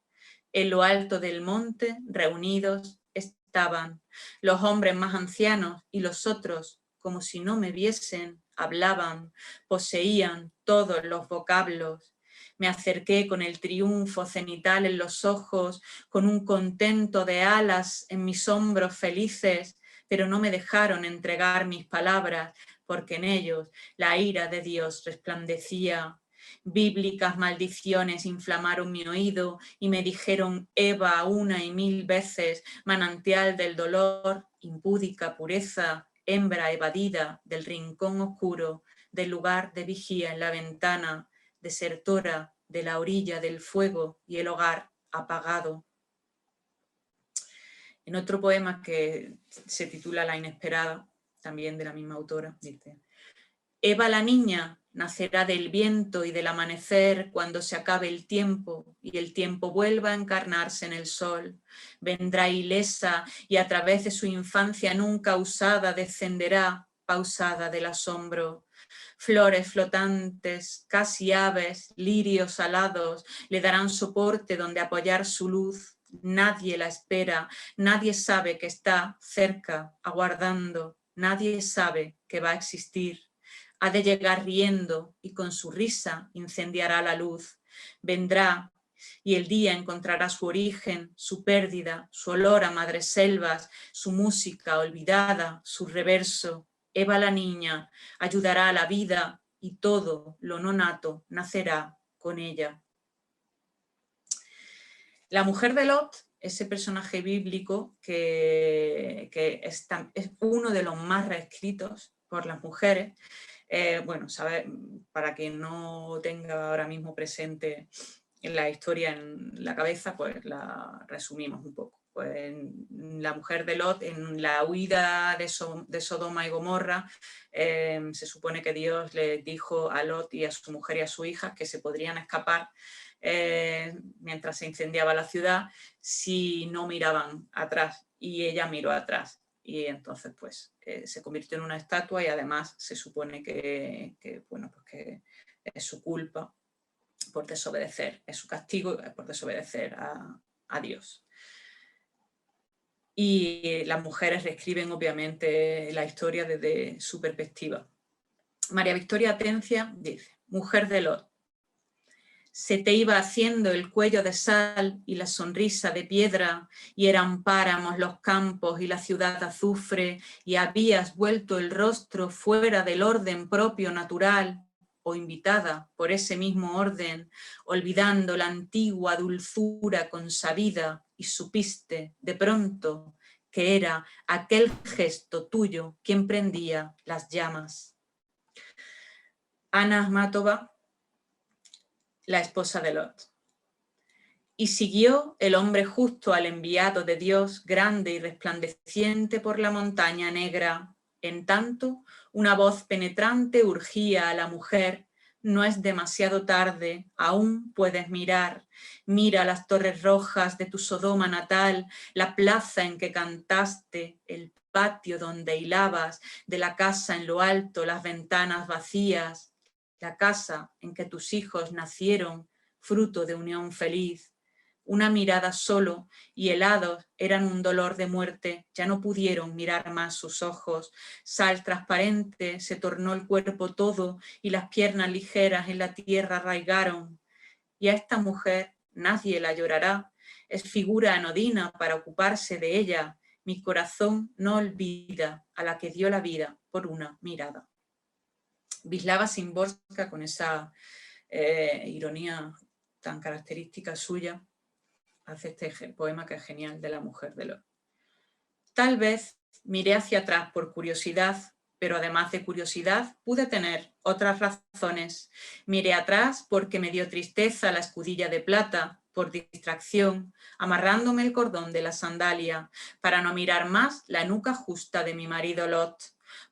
En lo alto del monte, reunidos, estaban los hombres más ancianos y los otros, como si no me viesen, hablaban, poseían todos los vocablos. Me acerqué con el triunfo cenital en los ojos, con un contento de alas en mis hombros felices, pero no me dejaron entregar mis palabras, porque en ellos la ira de Dios resplandecía. Bíblicas maldiciones inflamaron mi oído y me dijeron Eva una y mil veces, manantial del dolor, impúdica pureza, hembra evadida del rincón oscuro, del lugar de vigía en la ventana, desertora de la orilla del fuego y el hogar apagado. En otro poema que se titula La inesperada, también de la misma autora, dice: Eva la niña nacerá del viento y del amanecer cuando se acabe el tiempo y el tiempo vuelva a encarnarse en el sol. Vendrá ilesa y a través de su infancia nunca usada descenderá, pausada del asombro. Flores flotantes, casi aves, lirios alados, le darán soporte donde apoyar su luz. Nadie la espera, nadie sabe que está cerca, aguardando, nadie sabe que va a existir. Ha de llegar riendo y con su risa incendiará la luz. Vendrá y el día encontrará su origen, su pérdida, su olor a madreselvas, su música olvidada, su reverso. Eva la niña ayudará a la vida y todo lo no nato nacerá con ella. La mujer de Lot, ese personaje bíblico que es uno de los más reescritos por las mujeres. Bueno, para quien no tenga ahora mismo presente la historia en la cabeza, pues la resumimos un poco. Pues la mujer de Lot, en la huida de Sodoma y Gomorra, se supone que Dios le dijo a Lot y a su mujer y a su hija que se podrían escapar mientras se incendiaba la ciudad si no miraban atrás, y ella miró atrás. Y entonces pues se convirtió en una estatua y además se supone que es su culpa por desobedecer, es su castigo por desobedecer a Dios. Y las mujeres reescriben obviamente la historia desde su perspectiva. María Victoria Atencia dice: mujer de Lot, se te iba haciendo el cuello de sal y la sonrisa de piedra, y eran páramos los campos y la ciudad azufre, y habías vuelto el rostro fuera del orden propio natural, o invitada por ese mismo orden, olvidando la antigua dulzura consabida, y supiste de pronto que era aquel gesto tuyo quien prendía las llamas. Ana Akhmatova, la esposa de Lot. Y siguió el hombre justo al enviado de Dios, grande y resplandeciente por la montaña negra. En tanto, una voz penetrante urgía a la mujer: no es demasiado tarde, aún puedes mirar. Mira las torres rojas de tu Sodoma natal, la plaza en que cantaste, el patio donde hilabas, de la casa en lo alto, las ventanas vacías, la casa en que tus hijos nacieron, fruto de unión feliz. Una mirada solo y helados eran un dolor de muerte, ya no pudieron mirar más sus ojos. Sal transparente se tornó el cuerpo todo y las piernas ligeras en la tierra arraigaron. Y a esta mujer nadie la llorará, es figura anodina para ocuparse de ella. Mi corazón no olvida a la que dio la vida por una mirada. Wisława Szymborska, con esa ironía tan característica suya, hace este poema que es genial, de la mujer de Lot. Tal vez miré hacia atrás por curiosidad, pero además de curiosidad pude tener otras razones. Miré atrás porque me dio tristeza la escudilla de plata, por distracción, amarrándome el cordón de la sandalia, para no mirar más la nuca justa de mi marido Lot,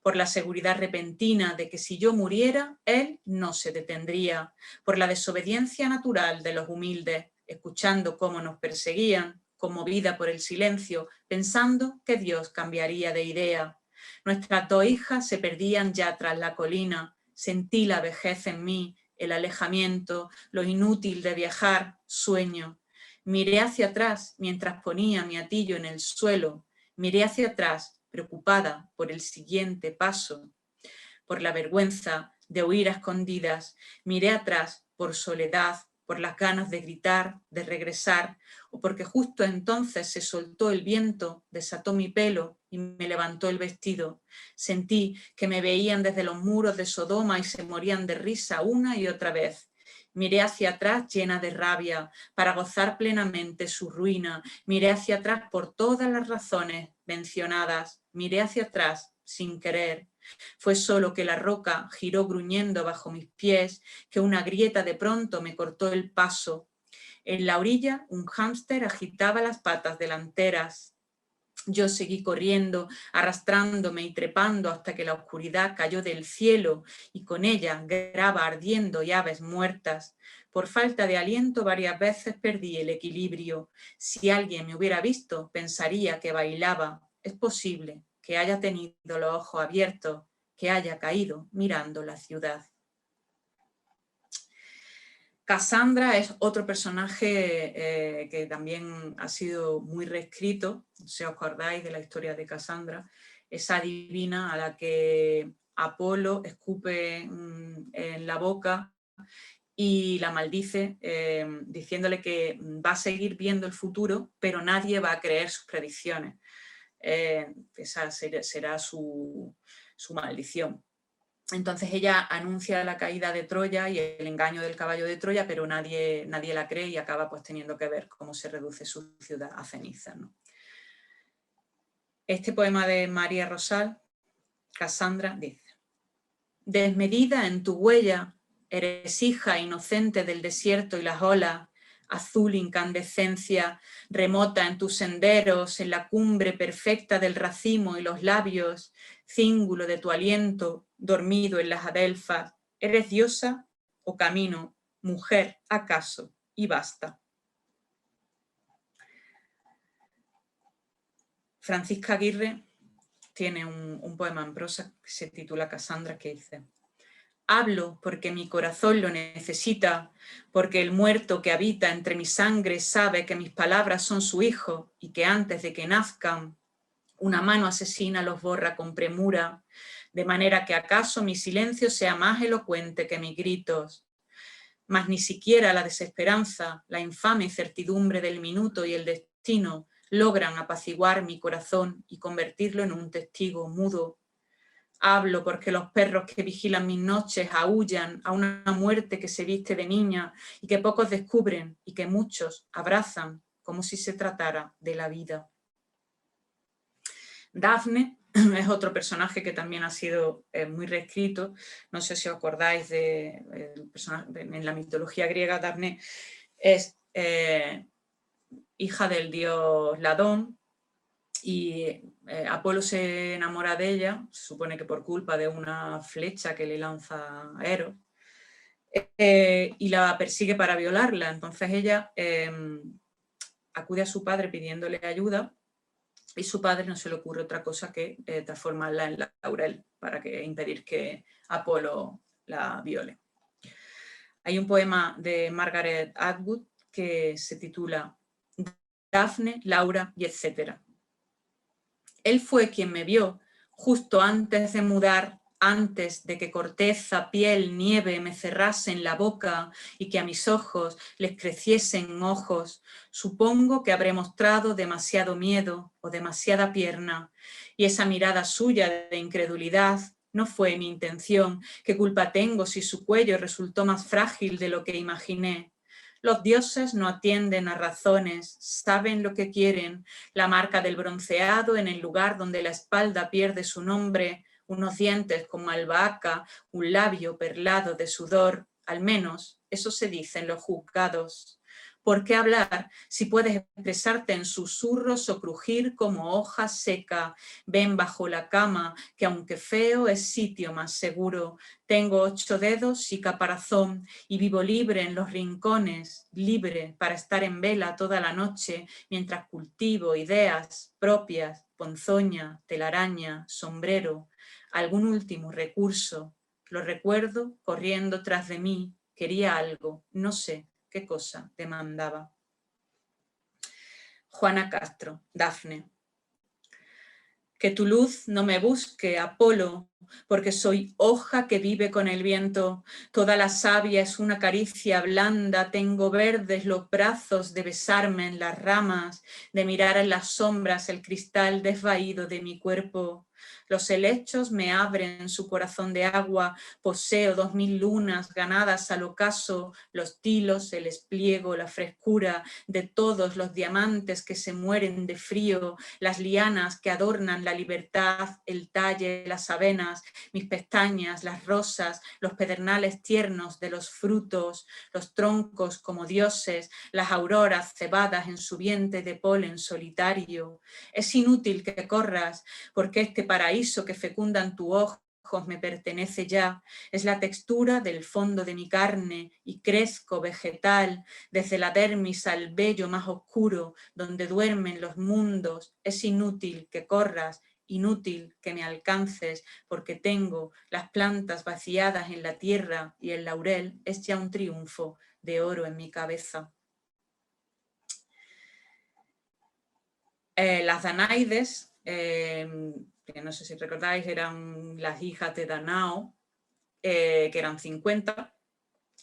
por la seguridad repentina de que si yo muriera, él no se detendría, por la desobediencia natural de los humildes, escuchando cómo nos perseguían, conmovida por el silencio, pensando que Dios cambiaría de idea. Nuestras 2 hijas se perdían ya tras la colina, sentí la vejez en mí, el alejamiento, lo inútil de viajar, sueño. Miré hacia atrás mientras ponía mi atillo en el suelo, miré hacia atrás, preocupada por el siguiente paso, por la vergüenza de huir a escondidas, miré atrás por soledad, por las ganas de gritar, de regresar, o porque justo entonces se soltó el viento, desató mi pelo y me levantó el vestido. Sentí que me veían desde los muros de Sodoma y se morían de risa una y otra vez. Miré hacia atrás llena de rabia para gozar plenamente su ruina. Miré hacia atrás por todas las razones mencionadas. Miré hacia atrás sin querer. Fue solo que la roca giró gruñendo bajo mis pies, que una grieta de pronto me cortó el paso. En la orilla un hámster agitaba las patas delanteras. Yo seguí corriendo, arrastrándome y trepando hasta que la oscuridad cayó del cielo y con ella grava ardiendo y aves muertas. Por falta de aliento varias veces perdí el equilibrio. Si alguien me hubiera visto, pensaría que bailaba. Es posible que haya tenido los ojos abiertos, que haya caído mirando la ciudad. Casandra es otro personaje que también ha sido muy reescrito, si os acordáis de la historia de Casandra, esa divina a la que Apolo escupe en la boca y la maldice, diciéndole que va a seguir viendo el futuro, pero nadie va a creer sus predicciones. Esa será su maldición. Entonces ella anuncia la caída de Troya y el engaño del caballo de Troya, pero nadie la cree y acaba pues teniendo que ver cómo se reduce su ciudad a cenizas, ¿no? Este poema de María Rosal, Casandra, dice: desmedida en tu huella, eres hija inocente del desierto y las olas, azul incandescencia, remota en tus senderos, en la cumbre perfecta del racimo y los labios, cíngulo de tu aliento, dormido en las adelfas, ¿eres diosa o camino, mujer acaso? Y basta. Francisca Aguirre tiene un poema en prosa que se titula Casandra, que dice: hablo porque mi corazón lo necesita, porque el muerto que habita entre mi sangre sabe que mis palabras son su hijo y que antes de que nazcan una mano asesina los borra con premura, de manera que acaso mi silencio sea más elocuente que mis gritos. Mas ni siquiera la desesperanza, la infame certidumbre del minuto y el destino logran apaciguar mi corazón y convertirlo en un testigo mudo. Hablo porque los perros que vigilan mis noches aúllan a una muerte que se viste de niña y que pocos descubren y que muchos abrazan como si se tratara de la vida. Dafne es otro personaje que también ha sido muy reescrito. No sé si os acordáis en la mitología griega. Dafne es hija del dios Ladón y Apolo se enamora de ella, se supone que por culpa de una flecha que le lanza Eros, y la persigue para violarla. Entonces ella acude a su padre pidiéndole ayuda y su padre no se le ocurre otra cosa que transformarla en laurel para impedir que Apolo la viole. Hay un poema de Margaret Atwood que se titula Dafne, Laura y etcétera. Él fue quien me vio justo antes de mudar, antes de que corteza, piel, nieve me cerrasen la boca y que a mis ojos les creciesen ojos. Supongo que habré mostrado demasiado miedo o demasiada pierna, y esa mirada suya de incredulidad no fue mi intención. ¿Qué culpa tengo si su cuello resultó más frágil de lo que imaginé? Los dioses no atienden a razones, saben lo que quieren, la marca del bronceado en el lugar donde la espalda pierde su nombre, unos dientes como albahaca, un labio perlado de sudor, al menos eso se dice en los juzgados. ¿Por qué hablar si puedes expresarte en susurros o crujir como hoja seca? Ven bajo la cama, que aunque feo es sitio más seguro. Tengo 8 dedos y caparazón y vivo libre en los rincones, libre para estar en vela toda la noche mientras cultivo ideas propias, ponzoña, telaraña, sombrero, algún último recurso. Lo recuerdo corriendo tras de mí, quería algo, no sé qué cosa demandaba. Juana Castro, Dafne. Que tu luz no me busque, Apolo, porque soy hoja que vive con el viento. Toda la savia es una caricia blanda, tengo verdes los brazos de besarme en las ramas, de mirar en las sombras el cristal desvaído de mi cuerpo. Los helechos me abren su corazón de agua, poseo 2000 lunas ganadas al ocaso, los tilos, el espliego, la frescura de todos los diamantes que se mueren de frío, las lianas que adornan la libertad, el talle, las avenas, mis pestañas, las rosas, los pedernales tiernos de los frutos, los troncos como dioses, las auroras cebadas en su vientre de polen solitario. Es inútil que corras, porque este paraíso que fecundan tus ojos me pertenece ya, es la textura del fondo de mi carne y crezco vegetal desde la dermis al vello más oscuro donde duermen los mundos. Es inútil que corras, inútil que me alcances, porque tengo las plantas vaciadas en la tierra y el laurel es ya un triunfo de oro en mi cabeza. Las Danaides, que no sé si recordáis, eran las hijas de Danao, que eran 50,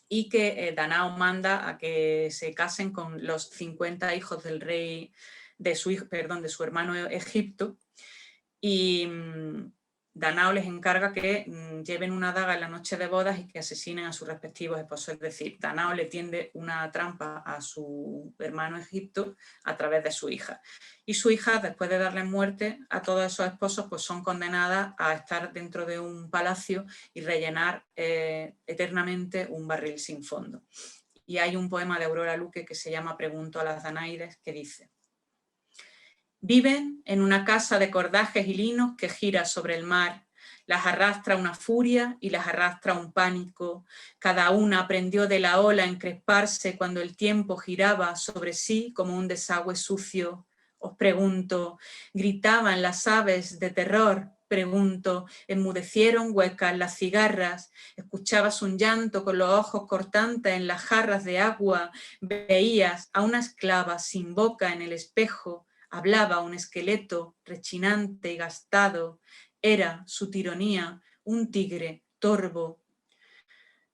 y que Danao manda a que se casen con los 50 hijos del rey, de su hermano Egipto, y Danao les encarga que lleven una daga en la noche de bodas y que asesinen a sus respectivos esposos. Es decir, Danao le tiende una trampa a su hermano Egipto a través de su hija. Y su hija, después de darle muerte a todos esos esposos, pues son condenadas a estar dentro de un palacio y rellenar eternamente un barril sin fondo. Y hay un poema de Aurora Luque que se llama Pregunto a las Danaides, que dice: viven en una casa de cordajes y linos que gira sobre el mar. Las arrastra una furia y las arrastra un pánico. Cada una aprendió de la ola a encresparse cuando el tiempo giraba sobre sí como un desagüe sucio. Os pregunto, ¿gritaban las aves de terror? Pregunto, ¿enmudecieron huecas las cigarras? ¿Escuchabas un llanto con los ojos cortantes en las jarras de agua? ¿Veías a una esclava sin boca en el espejo? Hablaba un esqueleto rechinante y gastado. Era su tironía, un tigre torvo.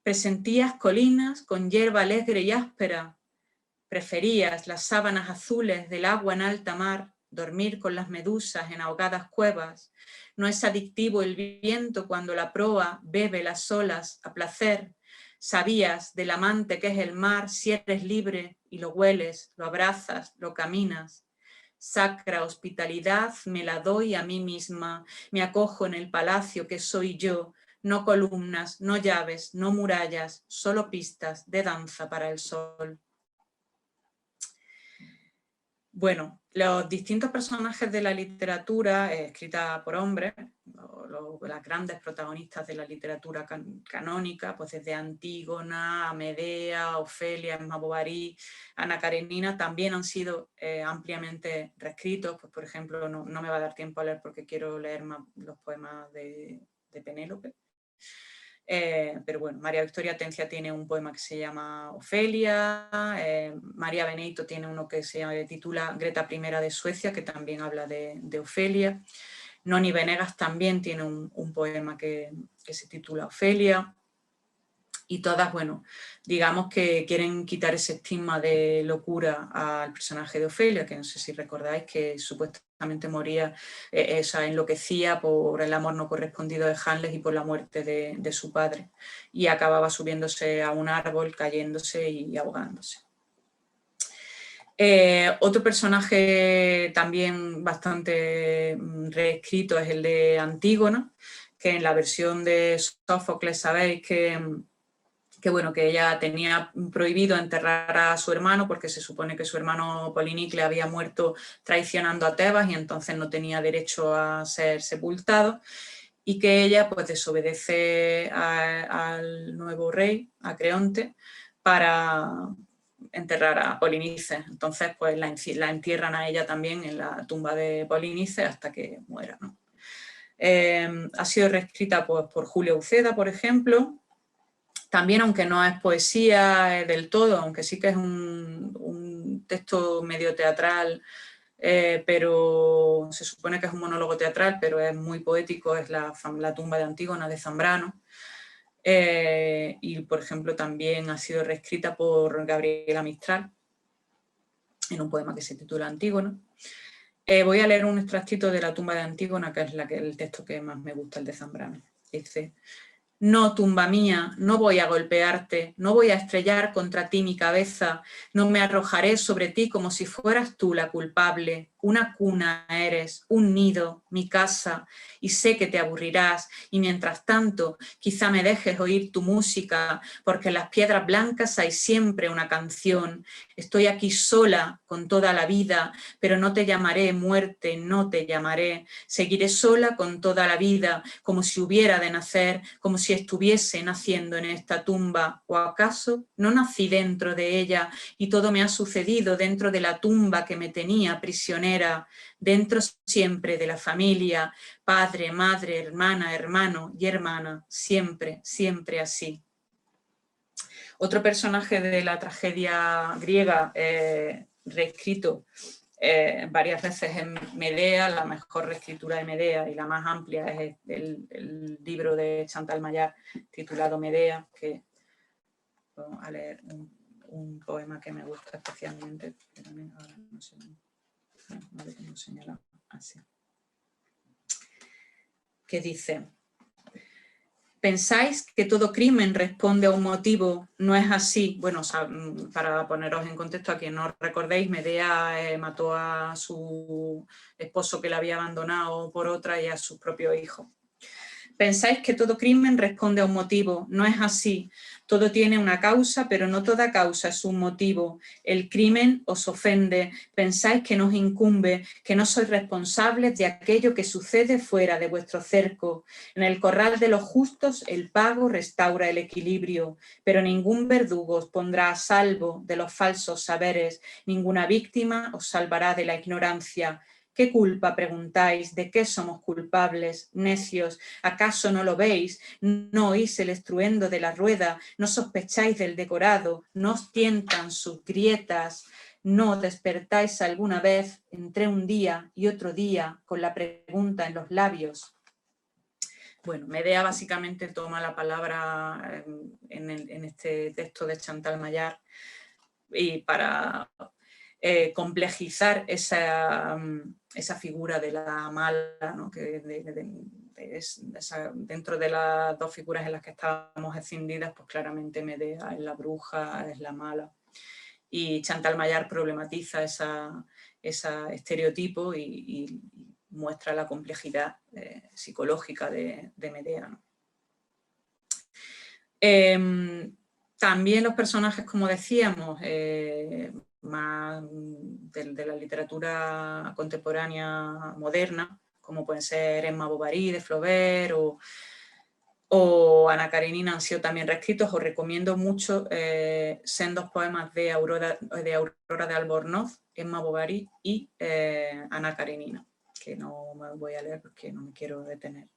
Presentías colinas con hierba alegre y áspera. Preferías las sábanas azules del agua en alta mar, dormir con las medusas en ahogadas cuevas. No es adictivo el viento cuando la proa bebe las olas a placer. Sabías del amante que es el mar si eres libre y lo hueles, lo abrazas, lo caminas. Sacra hospitalidad me la doy a mí misma, me acojo en el palacio que soy yo, no columnas, no llaves, no murallas, solo pistas de danza para el sol. Bueno, los distintos personajes de la literatura escrita por hombres, las grandes protagonistas de la literatura canónica, pues desde Antígona, Medea, Ofelia, Emma Bovary, Ana Karenina, también han sido ampliamente reescritos. Pues, por ejemplo, no me va a dar tiempo a leer porque quiero leer más los poemas de Penélope. Pero bueno, María Victoria Atencia tiene un poema que se llama Ofelia, María Benedito tiene uno que se titula Greta I de Suecia, que también habla de Ofelia. Noni Venegas también tiene un poema que se titula Ofelia. Y todas, bueno, digamos que quieren quitar ese estigma de locura al personaje de Ofelia, que no sé si recordáis que supuestamente moría, enloquecía por el amor no correspondido de Hamlet y por la muerte de su padre. Y acababa subiéndose a un árbol, cayéndose y ahogándose. Otro personaje también bastante reescrito es el de Antígona, que en la versión de Sófocles sabéis que bueno, que ella tenía prohibido enterrar a su hermano porque se supone que su hermano Polinicle había muerto traicionando a Tebas y entonces no tenía derecho a ser sepultado, y que ella pues desobedece al nuevo rey, a Creonte, para enterrar a Polinices. Entonces pues la entierran a ella también en la tumba de Polinices hasta que muera, ¿no? Ha sido reescrita pues, por Julio Uceda, por ejemplo. También, aunque no es poesía del todo, aunque sí que es un texto medio teatral, pero se supone que es un monólogo teatral, pero es muy poético, es la tumba de Antígona de Zambrano. Y, por ejemplo, también ha sido reescrita por Gabriela Mistral en un poema que se titula Antígona. Voy a leer un extractito de la tumba de Antígona, que es el texto que más me gusta, el de Zambrano. Dice: no, tumba mía, no voy a golpearte, no voy a estrellar contra ti mi cabeza, no me arrojaré sobre ti como si fueras tú la culpable. Una cuna eres, un nido, mi casa, y sé que te aburrirás, y mientras tanto quizá me dejes oír tu música, porque en las piedras blancas hay siempre una canción. Estoy aquí sola con toda la vida, pero no te llamaré muerte, no te llamaré. Seguiré sola con toda la vida, como si hubiera de nacer, como si estuviese naciendo en esta tumba. ¿O acaso no nací dentro de ella y todo me ha sucedido dentro de la tumba que me tenía prisionera, dentro siempre de la familia, padre, madre, hermana, hermano y hermana, siempre, siempre así? Otro personaje de la tragedia griega reescrito varias veces en Medea, la mejor reescritura de Medea y la más amplia es el libro de Chantal Mayar titulado Medea, que vamos a leer un poema que me gusta especialmente, que también ahora no sé, no lo tengo señalado así, que dice: ¿pensáis que todo crimen responde a un motivo? No es así. Bueno, o sea, para poneros en contexto, a quien no recordéis, Medea mató a su esposo que la había abandonado por otra y a sus propios hijos. Pensáis que todo crimen responde a un motivo. No es así. Todo tiene una causa, pero no toda causa es un motivo. El crimen os ofende. Pensáis que nos incumbe, que no sois responsables de aquello que sucede fuera de vuestro cerco. En el corral de los justos el pago restaura el equilibrio, pero ningún verdugo os pondrá a salvo de los falsos saberes, ninguna víctima os salvará de la ignorancia. ¿Qué culpa, preguntáis? ¿De qué somos culpables? Necios, ¿acaso no lo veis? ¿No oís el estruendo de la rueda? ¿No sospecháis del decorado? ¿No os tientan sus grietas? ¿No despertáis alguna vez entre un día y otro día con la pregunta en los labios? Bueno, Medea básicamente toma la palabra en este texto de Chantal Mayar y para complejizar esa figura de la mala, ¿no? Que dentro de las dos figuras en las que estábamos escindidas, pues claramente Medea es la bruja, es la mala. Y Chantal Mayar problematiza ese estereotipo y muestra la complejidad psicológica de Medea, ¿no? También los personajes, como decíamos, más de la literatura contemporánea moderna, como pueden ser Emma Bovary de Flaubert o Ana Karenina, han sido también reescritos. Os recomiendo mucho sendos poemas de Aurora de Albornoz, Emma Bovary y Ana Karenina, que no me voy a leer porque no me quiero detener.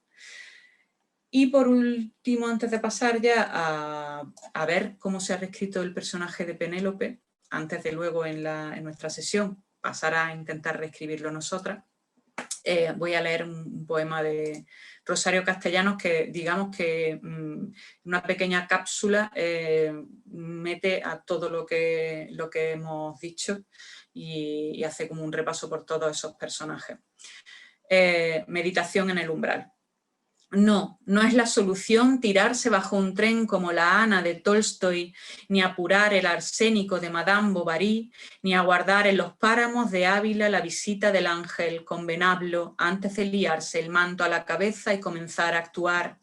Y por último, antes de pasar ya a ver cómo se ha reescrito el personaje de Penélope, antes de luego en nuestra sesión pasar a intentar reescribirlo nosotras, voy a leer un poema de Rosario Castellanos que, digamos que una pequeña cápsula mete a todo lo que hemos dicho y hace como un repaso por todos esos personajes. Meditación en el umbral. No, no es la solución tirarse bajo un tren como la Ana de Tolstoy, ni apurar el arsénico de Madame Bovary, ni aguardar en los páramos de Ávila la visita del ángel con venablo antes de liarse el manto a la cabeza y comenzar a actuar.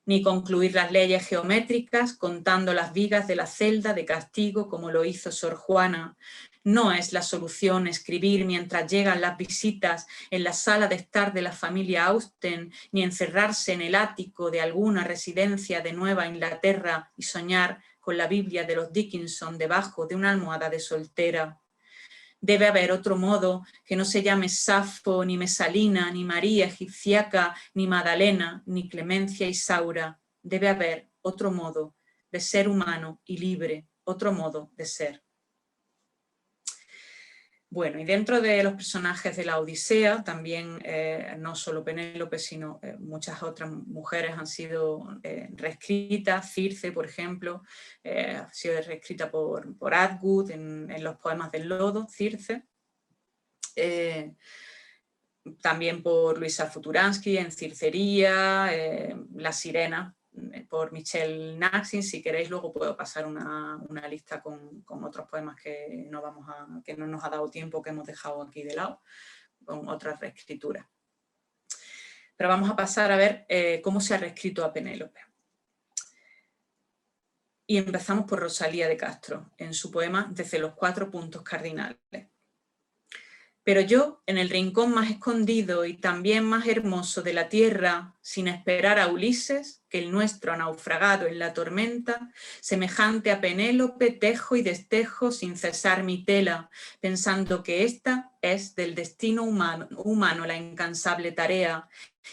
ni concluir las leyes geométricas contando las vigas de la celda de castigo como lo hizo Sor Juana. No es la solución escribir mientras llegan las visitas en la sala de estar de la familia Austen, ni encerrarse en el ático de alguna residencia de Nueva Inglaterra y soñar con la Biblia de los Dickinson debajo de una almohada de soltera. Debe haber otro modo que no se llame Safo, ni Mesalina, ni María Egipciaca, ni Madalena, ni Clemencia Isaura. Debe haber otro modo de ser humano y libre, otro modo de ser. Bueno, y dentro de los personajes de la Odisea, también no solo Penélope, sino muchas otras mujeres han sido reescritas. Circe, por ejemplo, ha sido reescrita por Atwood en los poemas del lodo, Circe. También por Luisa Futuransky en Circería, La Sirena, por Michel Naxin. Si queréis luego puedo pasar una lista con otros poemas que no nos ha dado tiempo, que hemos dejado aquí de lado, con otras reescrituras. Pero vamos a pasar a ver cómo se ha reescrito a Penélope. Y empezamos por Rosalía de Castro, en su poema Desde los 4 puntos cardinales. Pero yo, en el rincón más escondido y también más hermoso de la tierra, sin esperar a Ulises, que el nuestro ha naufragado en la tormenta, semejante a Penélope, tejo y destejo sin cesar mi tela, pensando que esta es del destino humano la incansable tarea,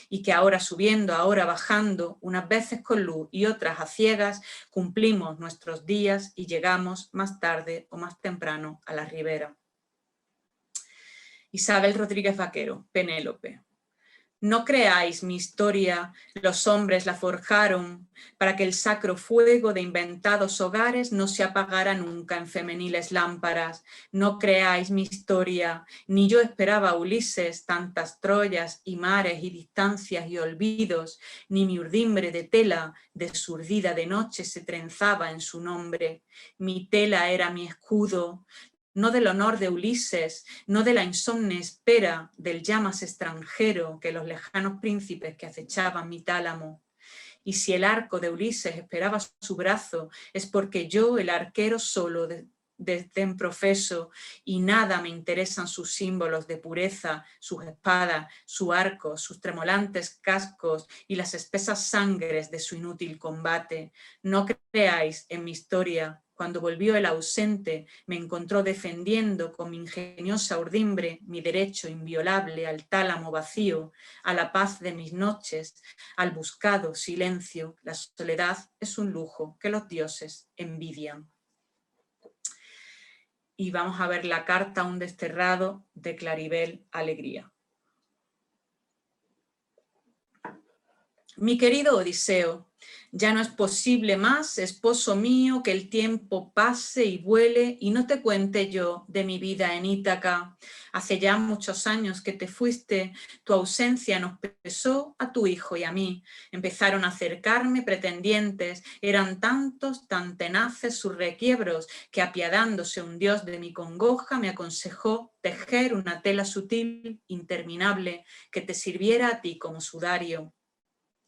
y que ahora subiendo, ahora bajando, unas veces con luz y otras a ciegas, cumplimos nuestros días y llegamos más tarde o más temprano a la ribera. Isabel Rodríguez Vaquero, Penélope. No creáis mi historia, los hombres la forjaron para que el sacro fuego de inventados hogares no se apagara nunca en femeniles lámparas. No creáis mi historia, ni yo esperaba a Ulises tantas Troyas y mares y distancias y olvidos, ni mi urdimbre de tela desurdida de noche se trenzaba en su nombre. Mi tela era mi escudo, no del honor de Ulises, no de la insomne espera del llamas extranjero que los lejanos príncipes que acechaban mi tálamo. Y si el arco de Ulises esperaba su brazo, es porque yo, el arquero solo, desdén profeso, y nada me interesan sus símbolos de pureza, sus espadas, su arco, sus tremolantes cascos y las espesas sangres de su inútil combate. No creáis en mi historia. Cuando volvió el ausente, me encontró defendiendo con mi ingeniosa urdimbre mi derecho inviolable al tálamo vacío, a la paz de mis noches, al buscado silencio. La soledad es un lujo que los dioses envidian. Y vamos a ver la carta a un desterrado de Claribel Alegría. Mi querido Odiseo, ya no es posible más, esposo mío, que el tiempo pase y vuele y no te cuente yo de mi vida en Ítaca. Hace ya muchos años que te fuiste, tu ausencia nos pesó a tu hijo y a mí. Empezaron a acercarme pretendientes, eran tantos, tan tenaces sus requiebros, que apiadándose un dios de mi congoja me aconsejó tejer una tela sutil, interminable, que te sirviera a ti como sudario.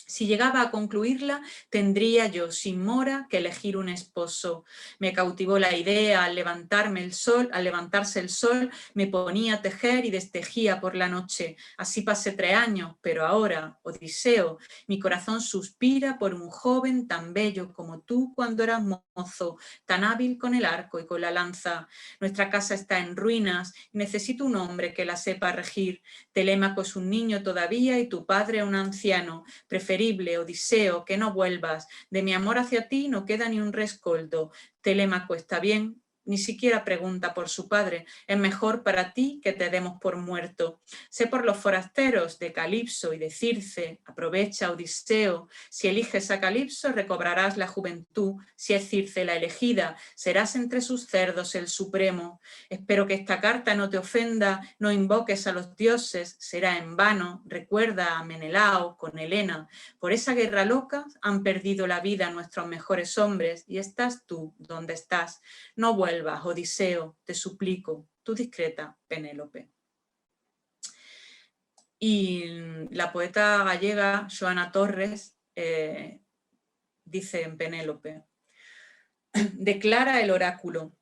Si llegaba a concluirla, tendría yo, sin mora, que elegir un esposo. Me cautivó la idea al levantarse el sol, me ponía a tejer y destejía por la noche. Así pasé 3 años, pero ahora, Odiseo, mi corazón suspira por un joven tan bello como tú cuando eras mozo, tan hábil con el arco y con la lanza. Nuestra casa está en ruinas y necesito un hombre que la sepa regir. Telémaco es un niño todavía y tu padre un anciano. Preferible, Odiseo, que no vuelvas. De mi amor hacia ti no queda ni un rescoldo. Telémaco está bien, ni siquiera pregunta por su padre. Es mejor para ti que te demos por muerto. Sé por los forasteros de Calipso y de Circe. Aprovecha, Odiseo. Si eliges a Calipso, recobrarás la juventud. Si es Circe la elegida, serás entre sus cerdos el supremo. Espero que esta carta no te ofenda, no invoques a los dioses, será en vano. Recuerda a Menelao con Helena. Por esa guerra loca han perdido la vida nuestros mejores hombres y estás tú donde estás. No vuelvas, Odiseo, te suplico, tu discreta Penélope. Y la poeta gallega Joana Torres dice en Penélope. Declara el oráculo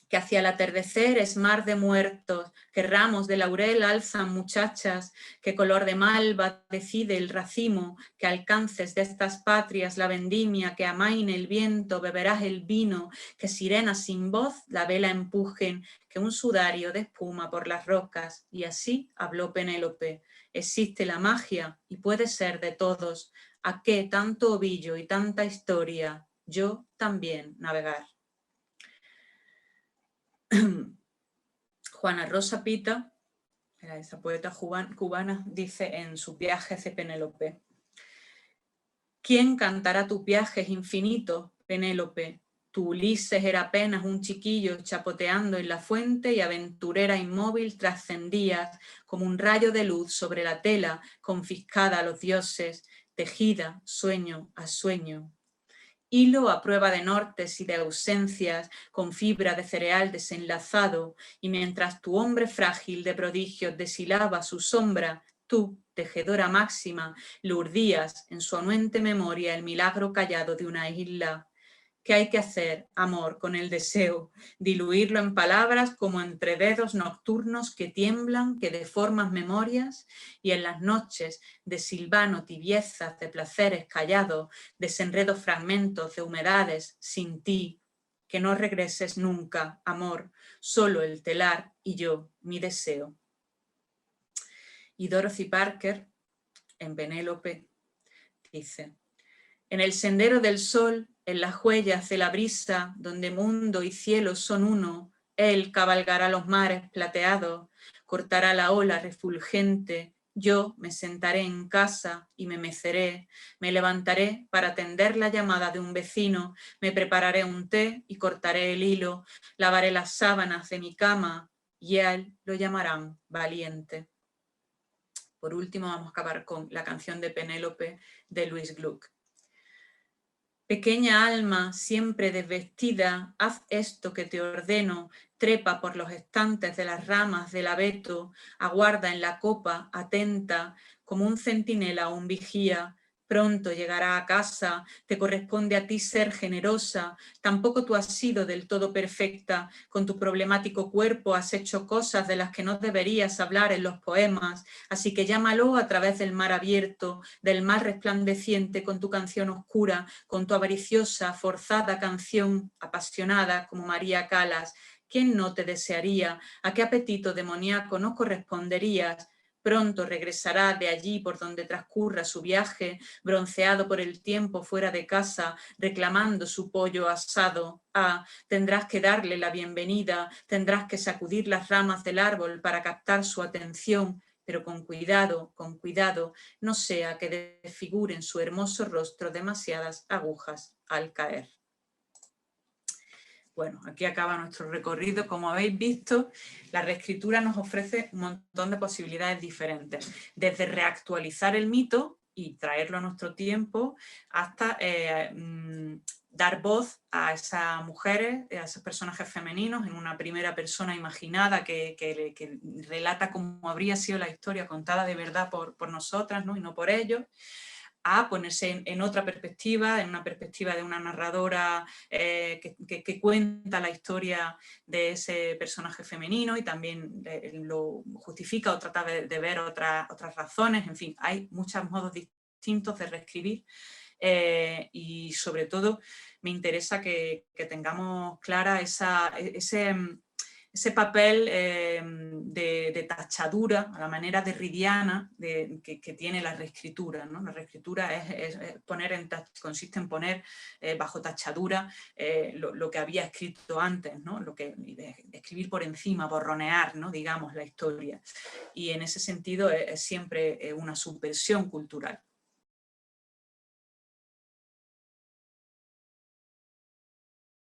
que hacia el atardecer es mar de muertos, que ramos de laurel alzan muchachas, que color de malva decide el racimo, que alcances de estas patrias la vendimia, que amaine el viento, beberás el vino, que sirenas sin voz la vela empujen, que un sudario de espuma por las rocas. Y así habló Penélope. Existe la magia y puede ser de todos. ¿A qué tanto ovillo y tanta historia? Yo también navegar. Juana Rosa Pita, esa poeta cubana, dice en sus viajes de Penélope: ¿quién cantará tus viajes infinitos, Penélope? Tu Ulises era apenas un chiquillo chapoteando en la fuente y aventurera inmóvil trascendías como un rayo de luz sobre la tela confiscada a los dioses, tejida sueño a sueño. Hilo a prueba de nortes y de ausencias, con fibra de cereal desenlazado, y mientras tu hombre frágil de prodigios deshilaba su sombra, tú, tejedora máxima, le urdías en su anuente memoria el milagro callado de una isla. ¿Qué hay que hacer, amor, con el deseo? Diluirlo en palabras como entre dedos nocturnos que tiemblan, que deforman memorias, y en las noches de silvano tibiezas, de placeres callados, desenredo fragmentos de humedades sin ti, que no regreses nunca, amor, solo el telar y yo, mi deseo. Y Dorothy Parker, en Penélope, dice: en el sendero del sol, en las huellas de la brisa, donde mundo y cielo son uno, él cabalgará los mares plateados, cortará la ola refulgente, yo me sentaré en casa y me meceré, me levantaré para atender la llamada de un vecino, me prepararé un té y cortaré el hilo, lavaré las sábanas de mi cama y a él lo llamarán valiente. Por último, vamos a acabar con la canción de Penélope de Louise Gluck. Pequeña alma, siempre desvestida, haz esto que te ordeno, trepa por los estantes de las ramas del abeto, aguarda en la copa, atenta, como un centinela o un vigía. Pronto llegará a casa, te corresponde a ti ser generosa, tampoco tú has sido del todo perfecta, con tu problemático cuerpo has hecho cosas de las que no deberías hablar en los poemas, así que llámalo a través del mar abierto, del mar resplandeciente con tu canción oscura, con tu avariciosa, forzada canción apasionada como María Callas. ¿Quién no te desearía? ¿A qué apetito demoníaco no corresponderías? Pronto regresará de allí por donde transcurra su viaje, bronceado por el tiempo fuera de casa, reclamando su pollo asado. Ah, tendrás que darle la bienvenida, tendrás que sacudir las ramas del árbol para captar su atención, pero con cuidado, no sea que desfiguren su hermoso rostro demasiadas agujas al caer. Bueno, aquí acaba nuestro recorrido. Como habéis visto, la reescritura nos ofrece un montón de posibilidades diferentes, desde reactualizar el mito y traerlo a nuestro tiempo, hasta dar voz a esas mujeres, a esos personajes femeninos en una primera persona imaginada que relata cómo habría sido la historia contada de verdad por nosotras, ¿no? Y no por ellos, a ponerse en otra perspectiva, en una perspectiva de una narradora que cuenta la historia de ese personaje femenino y también lo justifica o trata de ver otras razones. En fin, hay muchos modos distintos de reescribir y sobre todo me interesa que tengamos clara ese papel de tachadura, a la manera derridiana que tiene la reescritura, ¿no? La reescritura consiste en poner bajo tachadura lo que había escrito antes, ¿no? Escribir por encima, borronear, ¿no? Digamos, la historia. Y en ese sentido es siempre una subversión cultural.